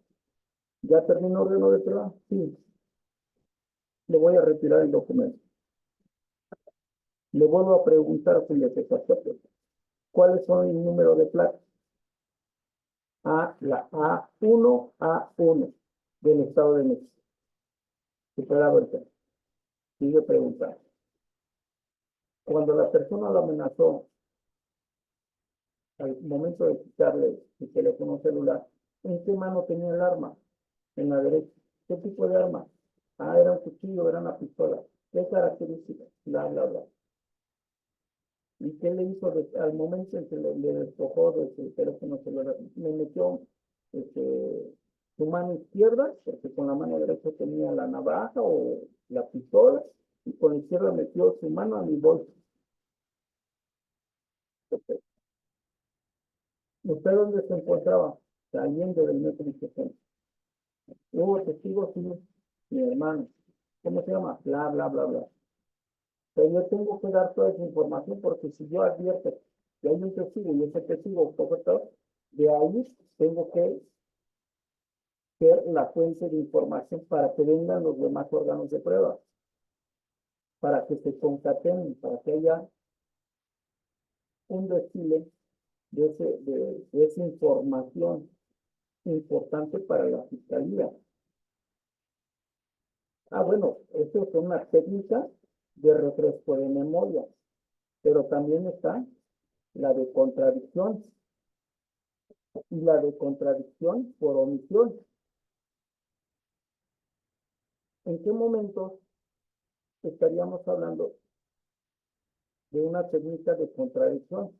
¿Ya terminó el órgano de prueba? Sí. Le voy a retirar el documento. Le vuelvo a preguntar si le satisface. ¿Cuáles son el número de placa? La A1A1 del Estado de México. Supera vuelta. Sigue preguntando. Cuando la persona lo amenazó al momento de quitarle el teléfono celular, ¿en qué mano tenía el arma? En la derecha. ¿Qué tipo de arma? Era un cuchillo, era una pistola. ¿Qué características? Bla, bla, bla. ¿Y qué le hizo al momento en que le despojó del teléfono celular? Me metió su mano izquierda, porque con la mano derecha tenía la navaja o la pistola, y con la izquierda metió su mano a mi bolsa. ¿Usted dónde se encontraba? Saliendo del metro y 60. Hubo testigos, sí, mi hermano. ¿Cómo se llama? Bla, bla, bla, bla. Pero yo tengo que dar toda esa información porque si yo advierto que hay un testigo y ese testigo profesor, de ahí tengo que ser la fuente de información para que vengan los demás órganos de prueba, para que se concaten, para que haya un desfile de esa información importante para la fiscalía. Bueno, esto es una técnica de refresco de memoria, pero también está la de contradicción y la de contradicción por omisión. ¿En qué momentos estaríamos hablando de una técnica de contradicción?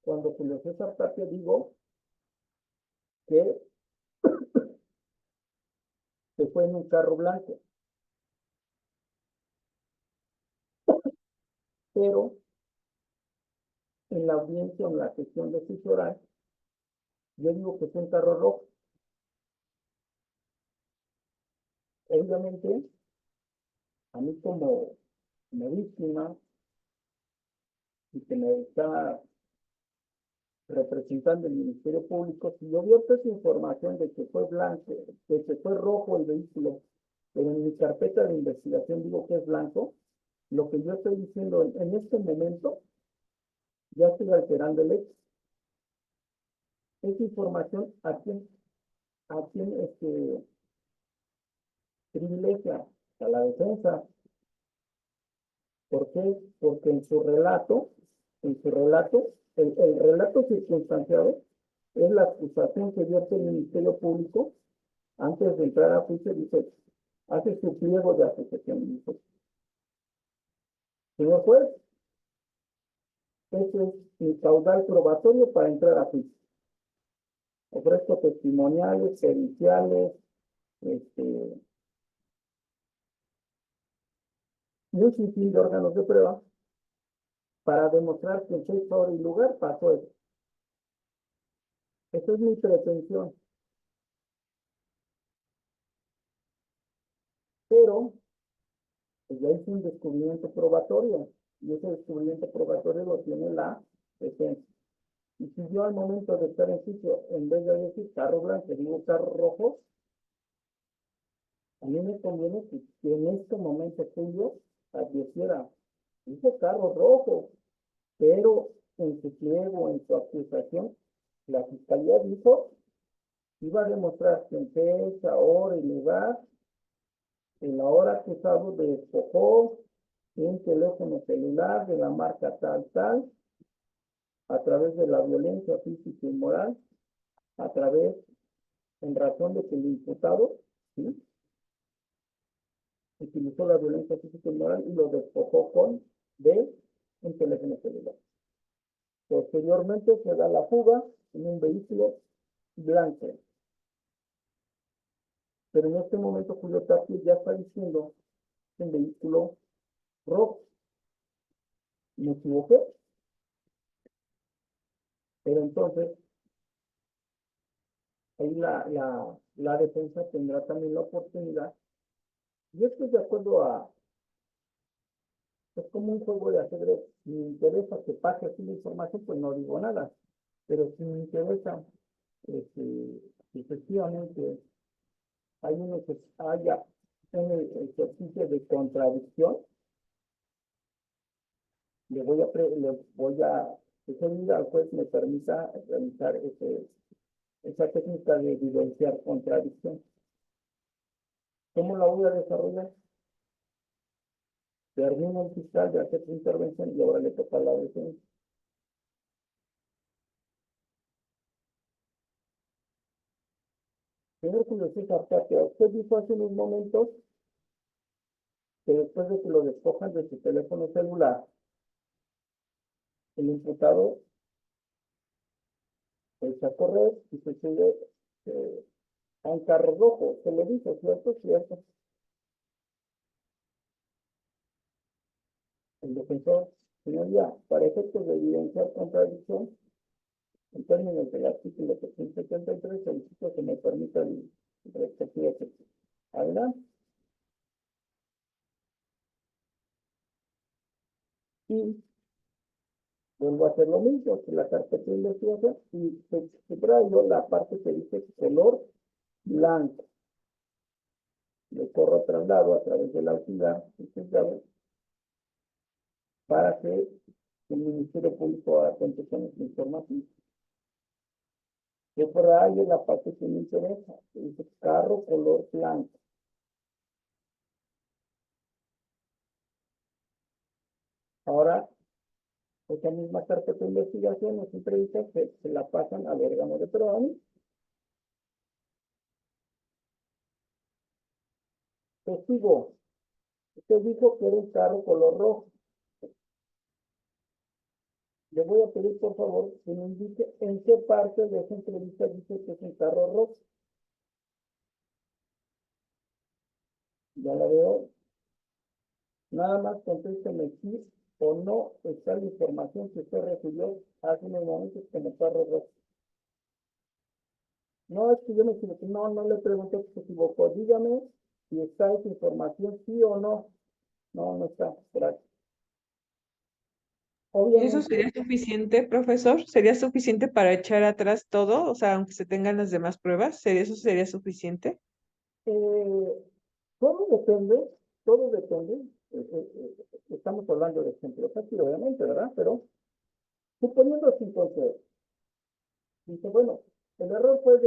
Cuando Julio César Tapia digo que se fue en un carro blanco, pero en la audiencia, en la sesión de juicio oral, yo digo que fue un carro rojo. Obviamente, a mí como víctima y que me está representando el Ministerio Público, si yo vierto esa información de que fue blanco, de que fue rojo el vehículo, pero en mi carpeta de investigación digo que es blanco, lo que yo estoy diciendo en este momento, ya estoy alterando el hecho. Esa información, a quién privilegia? A la defensa. ¿Por qué? Porque en su relato, el relato circunstanciado es la acusación que vierte el Ministerio Público antes de entrar a juicio, dice, hace su pliego de acusación. Dice, señor juez, este es mi caudal probatorio para entrar a juicio. Ofrezco testimoniales, periciales, y un sinfín de órganos de prueba para demostrar que en fecha, hora y lugar pasó eso. Esa es mi pretensión. Pero pues ya hice un descubrimiento probatorio y ese descubrimiento probatorio lo tiene la defensa. Y si yo al momento de estar en sitio, en vez de decir carro blanco, digo carro rojo, a mí me conviene que en este momento tuyo advirtiera, dice carro rojo, pero en su pliego, en su acusación, la fiscalía dijo, iba a demostrar que en fecha, hora y lugar, en la hora acusado despojó un teléfono celular de la marca tal, tal, a través de la violencia física y moral, a través, en razón de que el imputado, ¿sí?, utilizó la violencia física y moral y lo despojó de un teléfono celular. Posteriormente se da la fuga en un vehículo blanco. Pero en este momento Julio Tapia ya está diciendo un vehículo rojo. Me equivoqué. Pero entonces, ahí la defensa tendrá también la oportunidad. Yo estoy de acuerdo a, es como un juego de ajedrez. Si me interesa que pase así la información, pues no digo nada. Pero si me interesa, este, efectivamente, haya un ejercicio de contradicción, le voy a pedir al juez me permita realizar esa técnica de evidenciar contradicción. ¿Cómo la voy a desarrollar? Termina el fiscal de hacer su intervención y ahora le toca la defensa. Señor Julio César Tapia, usted dijo hace unos momentos que después de que lo despojan de su teléfono celular, el imputado echa a correr y se sube a un carro rojo. Se lo dijo, ¿cierto? Cierto. El defensor, señoría, para efectos de evidenciar contradicción, en términos del artículo 373, solicito que me permita el respectivo texto. Adelante. Y vuelvo a hacer lo mismo, que la carpeta de investigación y subrayo la parte que dice color blanco. Le corro traslado a través de la auxiliar para que el Ministerio Público haga contestación esta información. Yo subrayo la parte que me interesa, que dice carro color blanco. Ahora, esa misma carpeta de investigación, esa entrevista, se la pasan al órgano de prueba. Testigo, usted dijo que era un carro color rojo. Le voy a pedir, por favor, que me indique en qué parte de esa entrevista dice que es un carro rojo. Ya la veo. Nada más contésteme sí o no está la información que usted recibió hace unos momentos como carro rojo. No, es que yo me equivoqué. No, no le pregunté si se equivocó. Dígame si está esa información, sí o no. No, no está. Gracias. ¿Y eso Obviamente, sería suficiente, profesor? ¿Sería suficiente para echar atrás todo? O sea, aunque se tengan las demás pruebas, ¿eso sería suficiente? eh, todo depende, todo depende. Estamos hablando de ejemplos aquí, obviamente, ¿verdad? Pero suponiendo que entonces, dice, bueno, el error fue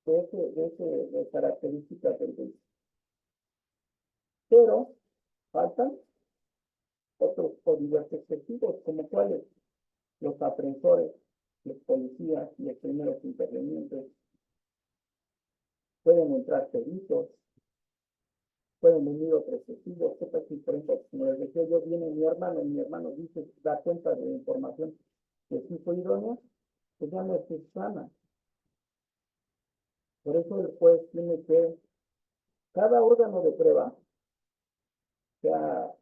de características del vehículo, pero faltan otros o diversos testigos, como cuáles, los aprensores, los policías, los primeros intervenientes, pueden entrar peritos, pueden venir otros testigos, ¿qué tal si, por ejemplo, como les decía yo, viene y mi hermano dice, da cuenta de la información que sí fue idónea, pues ya no es sana. Por eso el juez tiene que, cada órgano de prueba, sea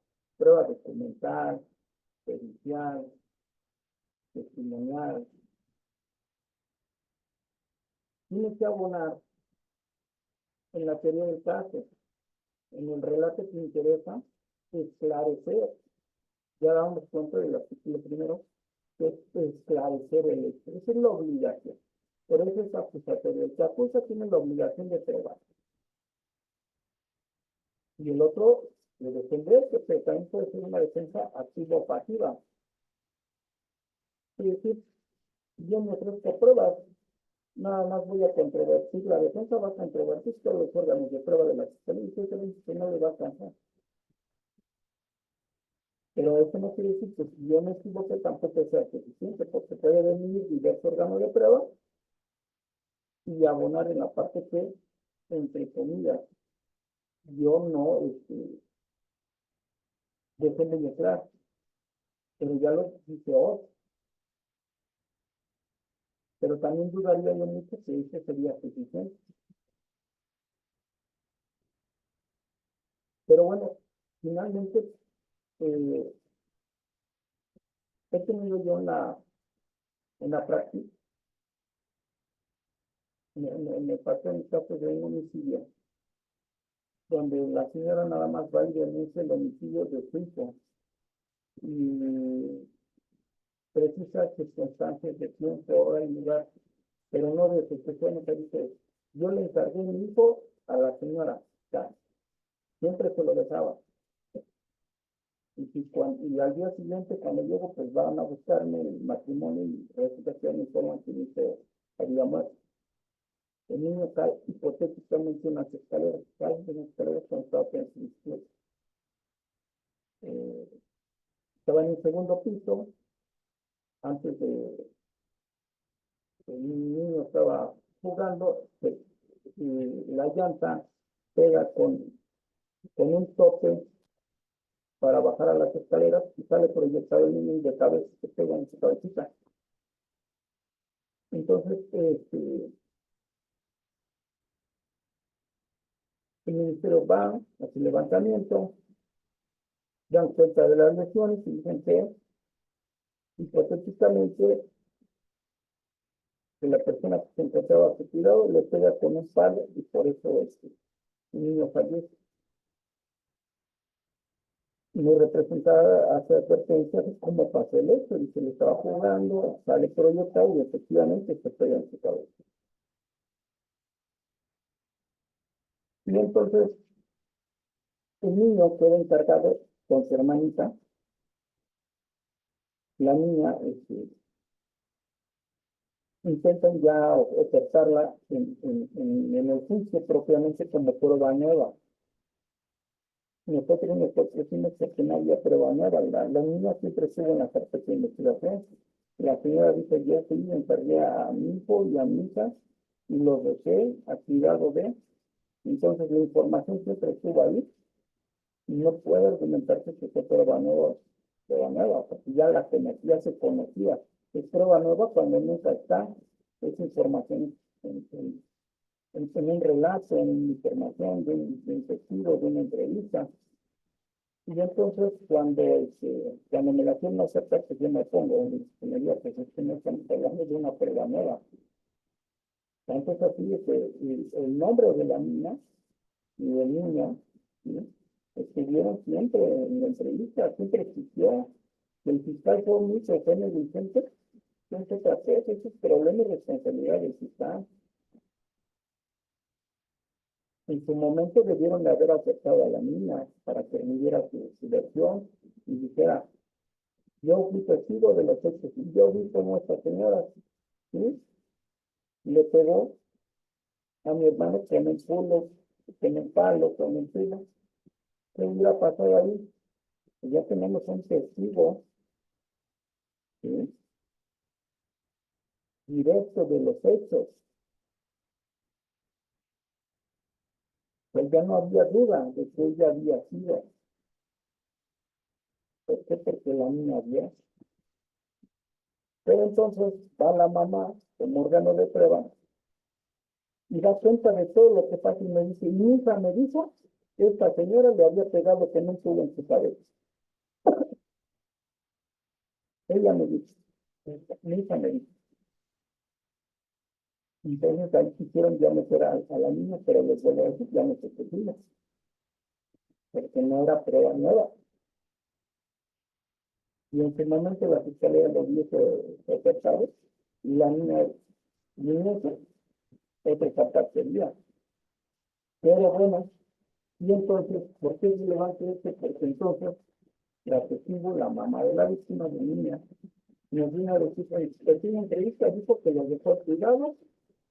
prueba documental, pericial, testimonial, tiene que abonar en la teoría del caso, en el relato que interesa, esclarecer. Ya damos cuenta del artículo primero, que es esclarecer el hecho. Esa es la obligación. Por eso es acusatorio. El que acusa tiene la obligación de probar. Y el otro, de defender, que también puede ser una defensa activa o pasiva. Es decir, yo me ofrezco pruebas, nada más voy a controvertir, la defensa va a controvertir todos los órganos de prueba de la fiscalía y usted dice que no le va a alcanzar. Pero eso no quiere decir que si yo me equivoqué tampoco sea suficiente, porque puede venir diversos órganos de prueba y abonar en la parte que, entre comillas, yo no dejé de entrar, pero ya lo dice otro. pero también dudaría yo mucho que ese sería suficiente. Pero bueno, finalmente eh, he tenido yo en la práctica, me pasó en caso de un homicidio, donde la señora nada más va y denuncia el homicidio de su hijo y precisa circunstancias de tiempo, hora y lugar, pero no de sucesión, que dice, yo le encargué mi hijo a la señora, ya, siempre se lo dejaba. Y al día siguiente, cuando llego, pues van a buscarme el matrimonio y resulta que me informan que mi hijo había muerto. El niño cae hipotéticamente unas escaleras, cae en unas escaleras cuando estaba pensando. Estaba en el segundo piso, antes de el niño estaba jugando, y la llanta pega con un tope para bajar a las escaleras y sale proyectado el niño y de cabeza se pega en su cabecita. Entonces, el ministerio va, hace el levantamiento, dan cuenta de las lesiones y dicen que hipotéticamente que la persona que se encontraba a su cuidado le pega con un palo y por eso el niño fallece. Mi representada hace advertencia de cómo pasó el hecho, y se le estaba jugando, sale proyectado y efectivamente se pega en su cabeza. Y entonces el niño queda encargado con su hermanita. La niña intentan ya ofertarla en el juicio propiamente como prueba nueva. Nosotros nos ofrecimos que no había prueba nueva. La niña siempre estuvo en la carpeta de investigación. La señora dice, yo sí me encargué a mi hijo y a mi hija y los dejé a cuidado de. Entonces la información siempre estuvo ahí y no puede argumentarse que fue prueba nueva, porque ya ya se conocía. Es prueba nueva cuando nunca está esa información en un relato, en una información, de un testigo, de una entrevista. Y entonces, cuando me la firma acepta, pues yo me pongo en el día, pues es que no estamos hablando de una prueba nueva. Entonces, así es el nombre de la niña y del niño, ¿sí? Estuvieron siempre en la entrevista, siempre existió. El fiscal fue muy cercano y Vicente, entonces, trató esos problemas y responsabilidades del fiscal. En su momento debieron de haber aceptado a la niña para que midiera su versión y dijera, yo fui testigo de los hechos y yo vi cómo esta señora, ¿sí? Le pegó a mi hermano con el pulo, con el palo, con el filo. ¿Qué hubiera pasado ahí? Pues ya tenemos un testigo, ¿sí? Directo de los hechos. Pues ya no había duda de que ella había sido. ¿Por qué? Porque la niña había. Pero entonces va la mamá como órgano de prueba y da cuenta de todo lo que pasa y me dice, mi hija me dijo que esta señora le había pegado que no tuvo en su cabeza. Ella me dijo, mi hija me dijo. Entonces ahí quisieron ya meter a la niña, pero les vuelvo a decir, ya no se pudo, porque no era prueba nueva. Y en ese momento la fiscalía lo hubiese aceptado y la niña, otra cartacería. Pero bueno, y entonces, ¿por qué es relevante esto? Porque entonces la testigo, la mamá de la víctima de niña, nos vino a decir, en una entrevista dijo que los dejó cuidados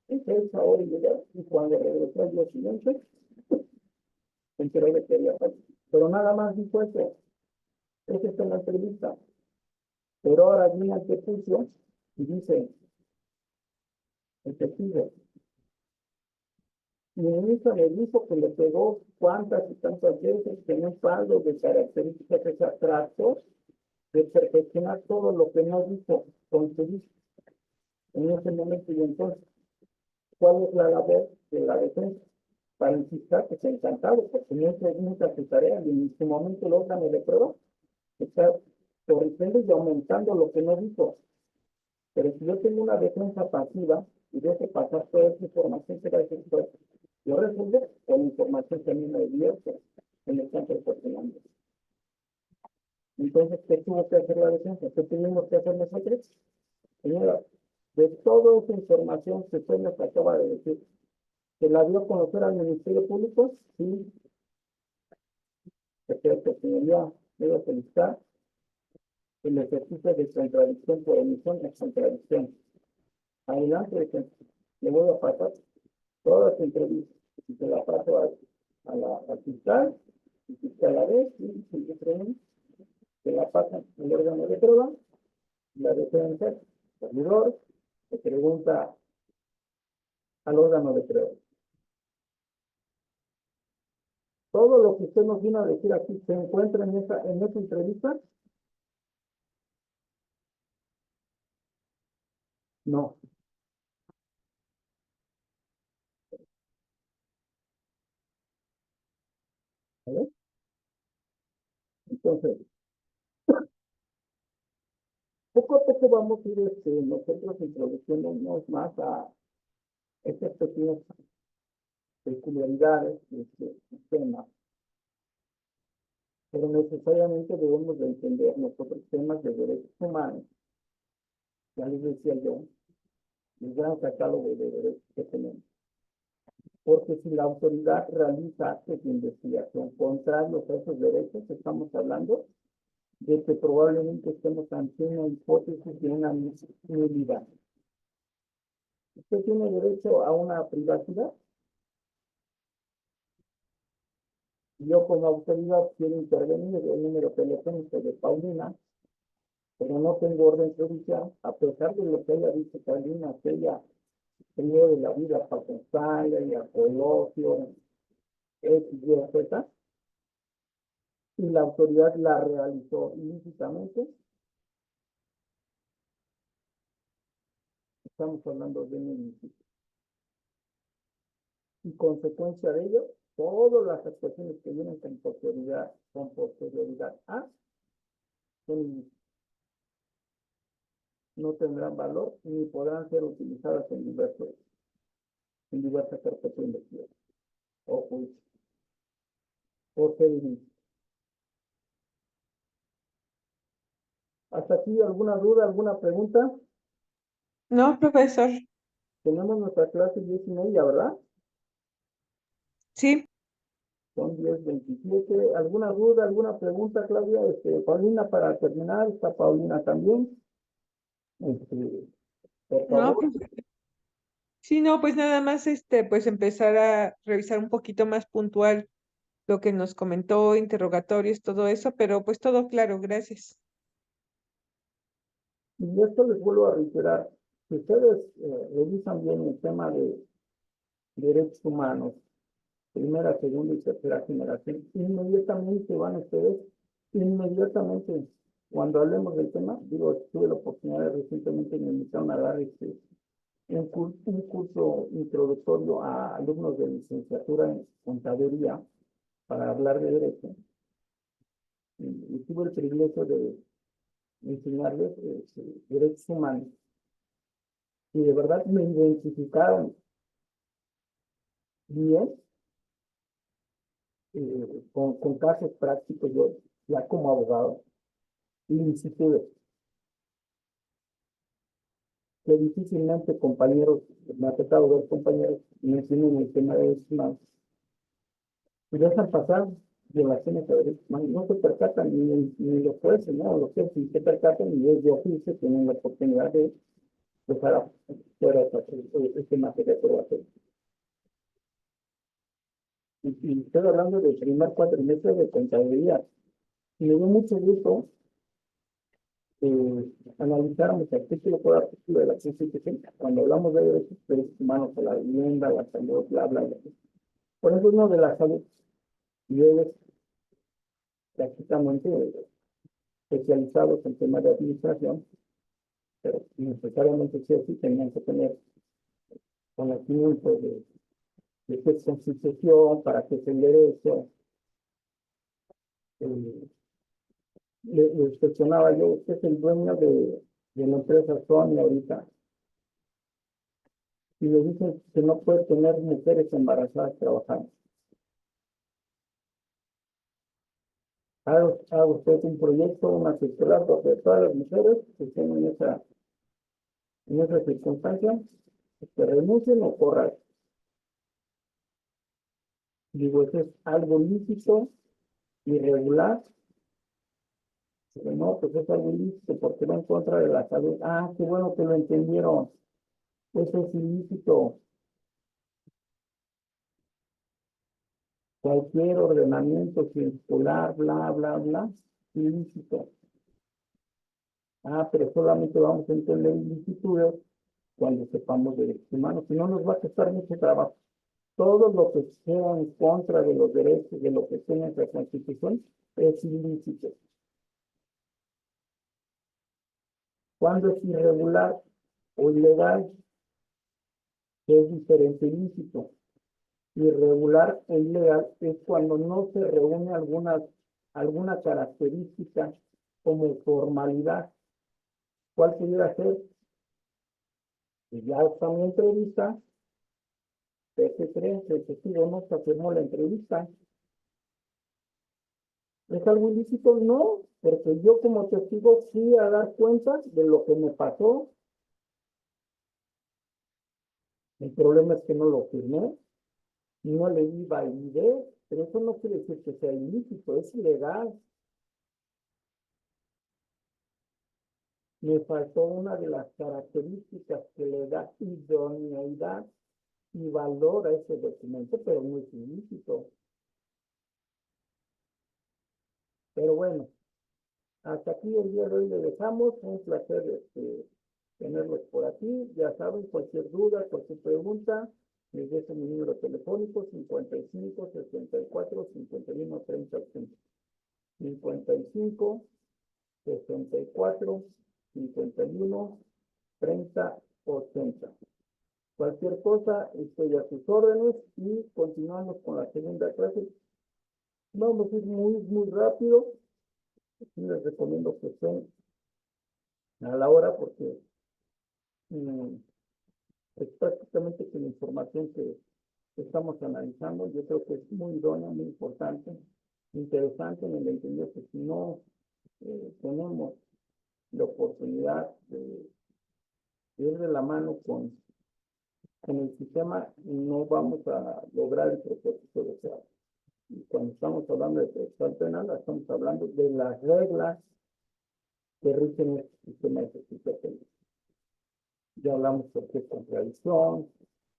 y que esa hora llegó y cuando regresó al día siguiente, se enteró de que había fallecido. Pero nada más dijo eso. Esa es la entrevista. Pero ahora viene al juicio y dice, el testigo, mi hija le dijo que le pegó cuántas y tantas veces en un saldo de características exactas de perfeccionar todo lo que no dijo con su vista. en ese momento. Y entonces, ¿cuál es la labor de la defensa? Para insistir que está encantado, porque no es su tarea y en su momento el órgano de prueba está corrigiendo y aumentando lo que no dijo. Pero si yo tengo una defensa pasiva y dejo pasar toda esa información que va a decir, pues, yo resuelvo con la información que a mí me divierte, que me están proporcionando. Entonces, ¿qué tuvo que hacer la defensa? ¿Qué tuvimos que hacer nosotros? Señora, de toda esa información que usted nos acaba de decir, ¿se la dio a conocer al Ministerio Público? Sí. Perfecto, señoría, debo felicitar el ejercicio de contradicción por omisión es contradicción. Adelante, defensa. Le voy a pasar todas las entrevistas y se la paso al fiscal, el fiscal la ve, y se la pasan al órgano de prueba, la defensa, el servidor, se pregunta al órgano de prueba. Todo lo que usted nos vino a decir aquí se encuentra en esa entrevista. No. ¿Vale? Entonces, poco a poco vamos a ir nosotros introduciéndonos más a estas pequeñas peculiaridades de este sistema, pero necesariamente debemos de entender nosotros temas de derechos humanos, ya les decía yo, el gran catálogo de derechos que tenemos. Porque si la autoridad realiza actos de investigación contrarios a esos derechos, estamos hablando de que probablemente estemos ante una hipótesis de una nulidad. ¿Usted tiene derecho a una privacidad? Yo como autoridad quiero intervenir el número telefónico de Paulina, pero no tengo orden judicial, a pesar de lo que haya dicho Paulina, que ella primero de la vida paternal y apologio, X, Y, Z, y la autoridad la realizó ilícitamente. Estamos hablando de un ilícito. Y consecuencia de ello, todas las actuaciones que vienen con posterioridad a, no tendrán valor ni podrán ser utilizadas en diversas carpetas de investigación o juicio o seguimiento. ¿Hasta aquí alguna duda, alguna pregunta? No, profesor. Tenemos nuestra clase 10:30, ¿verdad? Sí. Son 10:27. ¿Alguna duda, alguna pregunta, Claudia? Paulina, para terminar, está Paulina también. Por No, favor. sí, no, pues nada más pues empezar a revisar un poquito más puntual lo que nos comentó, interrogatorios, todo eso, pero pues todo claro, gracias. Y esto les vuelvo a reiterar, si ustedes revisan bien el tema de derechos humanos, primera, segunda y tercera generación, inmediatamente van ustedes, inmediatamente, cuando hablemos del tema, digo, tuve la oportunidad de recientemente me invitaron a dar un curso introductorio a alumnos de licenciatura en contaduría para hablar de derecho, y tuve el privilegio de enseñarles derechos humanos, y de verdad me identificaron bien con casos prácticos, yo ya como abogado, ilicitudes que difícilmente compañeros, me ha tocado ver compañeros mencionan el tema de derechos humanos, y dejan pasar violaciones de derechos humanos, no se percatan ni los jueces, ¿no? Los jueces sí se percatan y ellos de oficio tienen la oportunidad de dejar fuera este materia de aprobación. Y estoy hablando del primer cuatrimestre de contaduría. Y me dio mucho gusto analizáramos artículo por artículo de la Constitución cuando hablamos de derechos humanos, a la vivienda, a la salud, bla, bla, bla. Por ejemplo, uno de la salud, y ellos prácticamente especializados en temas de administración, pero necesariamente sí o sí tenían que tener conocimiento de qué es constitución, para qué es el derecho. Eh, le cuestionaba yo, usted es el dueño de la empresa Sony ahorita, y le dicen que no puede tener mujeres embarazadas trabajando. Haga usted un proyecto, una circular donde todas las mujeres que estén en esa circunstancia, que renuncien o corran. Digo, eso es algo lícito, irregular, pero no, pues es algo ilícito porque va en contra de la salud. Ah, qué bueno que lo entendieron. Eso es ilícito. Cualquier ordenamiento circular, bla, bla, bla, ilícito. Ah, pero solamente vamos a entender ilícito cuando sepamos derechos humanos. Si no, nos va a costar mucho trabajo. Todo lo que sea en contra de los derechos, de lo que tiene nuestra Constitución, es ilícito. Cuando es irregular o ilegal, es diferente ilícito. Irregular e ilegal es cuando no se reúne alguna característica como formalidad. ¿Cuál pudiera ser? Que ya está mi entrevista, ¿qué creen? El testigo no se afirmó la entrevista. ¿Es algo ilícito? No, porque yo como testigo fui a dar cuenta de lo que me pasó. El problema es que no lo firmé, no le di validez, pero eso no quiere decir que sea ilícito, es ilegal. Me faltó una de las características que le da idoneidad y valor a ese documento, pero no es ilícito. Pero bueno, hasta aquí el día de hoy le dejamos. Un placer tenerlos por aquí. Ya saben, cualquier duda, cualquier pregunta, les dejo mi número telefónico 55 64 51 30 80. 55 64 51 30 80. Cualquier cosa, estoy a sus órdenes y continuamos con la segunda clase. Vamos a ir muy rápido. Sí les recomiendo que estén a la hora porque mm, es prácticamente que la información que estamos analizando, yo creo que es muy idónea, muy importante, interesante en el entendido que si no tenemos la oportunidad de ir de la mano con el sistema, no vamos a lograr el propósito deseado. Y cuando estamos hablando de procesal penal, estamos hablando de las reglas que rigen el sistema de justicia penal. Ya hablamos por qué es contradicción,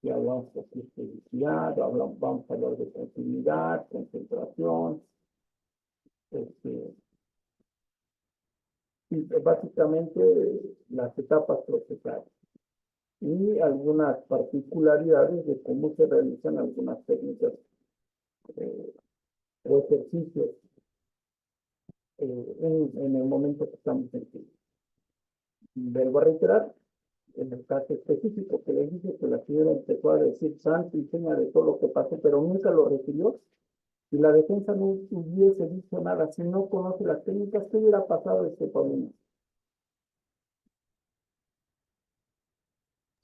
ya hablamos por qué es publicidad, vamos a hablar de continuidad, concentración, y básicamente las etapas procesales y algunas particularidades de cómo se realizan algunas técnicas o ejercicios en el momento que estamos en sí. Vuelvo a reiterar, en el caso específico que les dije que la señora empezó a decir santo y seña de todo lo que pasó, pero nunca lo refirió, y la defensa no hubiese dicho nada, si no conoce las técnicas, ¿qué hubiera pasado este problema?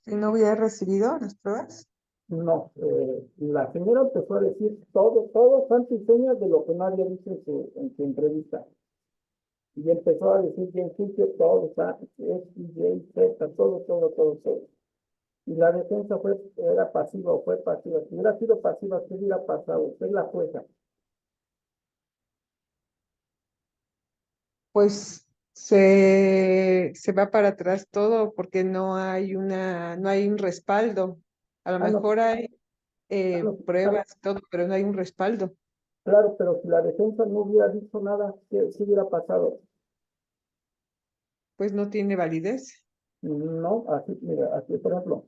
Si no hubiera recibido las pruebas. No, la señora empezó a decir todo santo y seña de lo que no había dicho en su entrevista. Y empezó a decir bien juicio todo, está, X, Y, Z, todo. Y la defensa era pasiva o fue pasiva. Si hubiera sido pasiva, ¿qué hubiera pasado? Usted es la jueza. Pues se va para atrás todo porque no hay un respaldo. A lo No, mejor hay no, pruebas, todo, pero no hay un respaldo. claro, pero si la defensa no hubiera dicho nada, ¿qué hubiera pasado? Pues no tiene validez. No, así, mira, así, por ejemplo,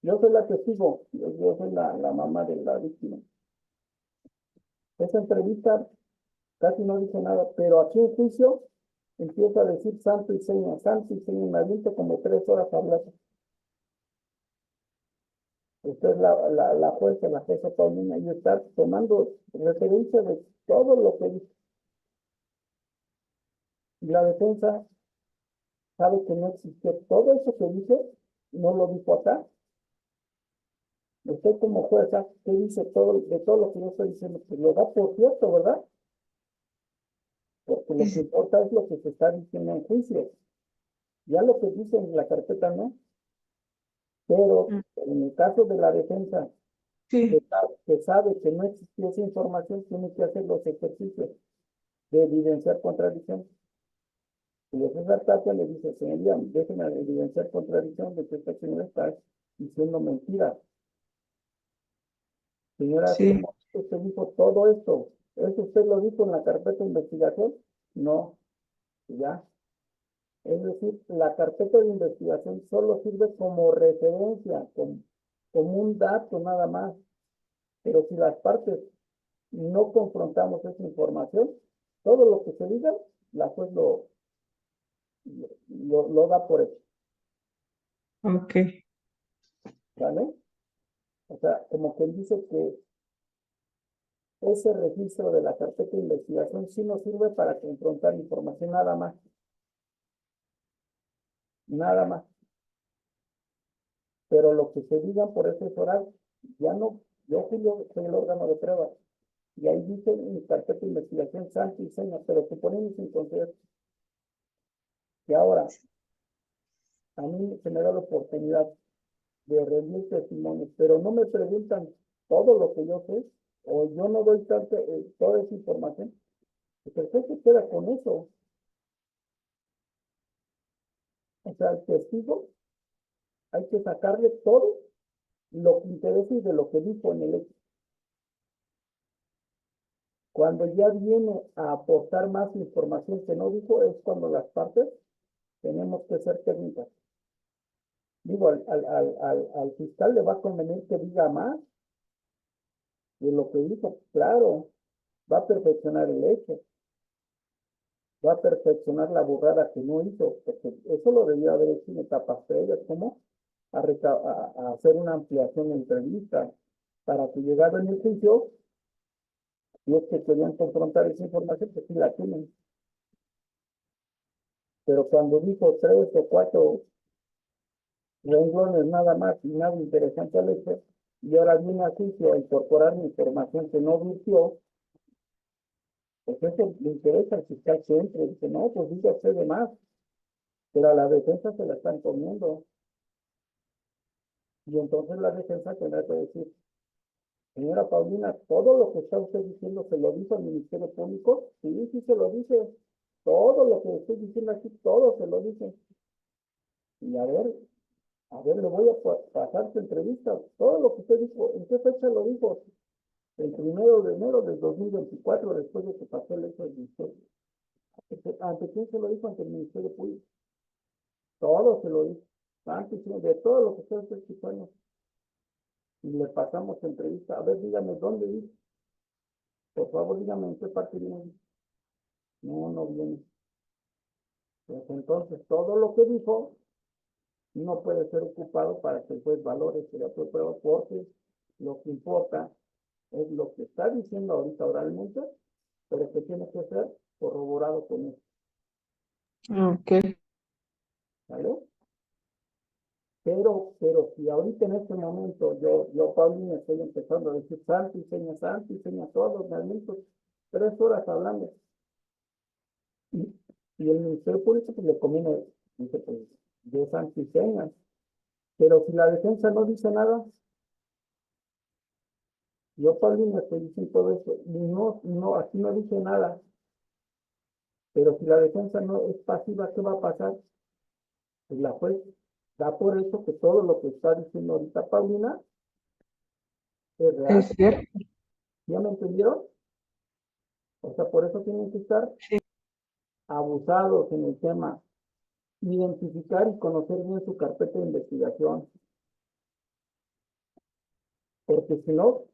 yo soy la testigo, yo soy la mamá de la víctima. Esa entrevista casi no dice nada, pero aquí en juicio empieza a decir santo y seña, me aviento como 3 horas hablando. Usted es la jueza Paulina, y está tomando referencia de todo lo que dice. Y la defensa sabe que no existió. Todo eso que dice, no lo dijo acá. Usted como jueza, ¿qué dice de todo lo que yo estoy diciendo? Pues lo da por cierto, ¿verdad? Porque lo que importa es lo que se está diciendo en juicio. Ya lo que dice en la carpeta no. Pero en el caso de la defensa, Sí, que sabe que no existió esa información, tiene que hacer los ejercicios de evidenciar contradicción. Y el juez Tapia le dice, señoría, déjenme evidenciar contradicción de que esta señora está diciendo mentiras. Señora, sí, ¿cómo usted dijo todo esto? ¿Eso usted lo dijo en la carpeta de investigación? No, ya. Es decir, la carpeta de investigación solo sirve como referencia, como un dato nada más. Pero si las partes no confrontamos esa información, todo lo que se diga, la juez lo da por hecho, ok, ¿vale? O sea, como quien dice que ese registro de la carpeta de investigación sí nos sirve para confrontar información, nada más, nada más. Pero lo que se diga por ese oral, ya no, yo Julio soy el órgano de prueba, y ahí dice en mi carpeta de investigación santo y seña, pero suponemos sin considerar que ahora a mí se me da la oportunidad de rendir testimonios, pero no me preguntan todo lo que yo sé, o yo no doy toda esa información, pues el juez se queda con eso. O sea, el testigo hay que sacarle todo lo que interesa y de lo que dijo en el hecho. Cuando ya viene a aportar más información que no dijo, es cuando las partes tenemos que ser técnicas. Digo, al fiscal le va a convenir que diga más de lo que dijo. Claro, va a perfeccionar el hecho, va a perfeccionar la burrada que no hizo, porque eso lo debió haber hecho en etapas previas, como a hacer una ampliación de entrevista para que llegara en el juicio, y es que querían confrontar esa información, pues sí la tienen. Pero cuando dijo 3 o 4 renglones nada más y nada interesante al hecho, y ahora viene a juicio a incorporar información que no virtió, pues eso le interesa al fiscal siempre. Dice, no, pues diga usted de más, pero a la defensa se la están comiendo. Y entonces la defensa tendrá que decir, señora Paulina, todo lo que está usted diciendo se lo dice al Ministerio Público. Sí, sí se lo dice. Todo lo que estoy diciendo aquí, todo se lo dice. Y a ver, le voy a pasar su entrevista. Todo lo que usted dijo, ¿en qué fecha lo dijo? El 1 de enero del 2024, después de que pasó el hecho del ministerio. ¿Ante quién se lo dijo? Ante el Ministerio Público. Todo se lo dijo. Antes de todo lo que usted está escuchando. Y le pasamos entrevista. A ver, dígame, ¿dónde dice? Por favor, dígame en qué parte viene. No, no viene. Pues entonces, todo lo que dijo no puede ser ocupado para que el juez valore si la prueba, porque lo que importa es lo que está diciendo ahorita oralmente, pero que tiene que ser corroborado con eso, ok, ¿vale? Pero si ahorita en este momento yo Paulina, estoy empezando a decir santo y seña todos los momentos, 3 horas hablando, y, y el Ministerio Público pues le conviene, dice, pues, de santo y seña, pero si la defensa no dice nada, yo Paulina estoy diciendo todo eso, y no, aquí no dice nada, pero si la defensa no es pasiva, ¿qué va a pasar? Pues la juez da por eso que todo lo que está diciendo ahorita Paulina es real. es cierto, ¿Ya me entendieron? O sea, por eso tienen que estar sí, abusados en el tema, identificar y conocer bien su carpeta de investigación, porque si no,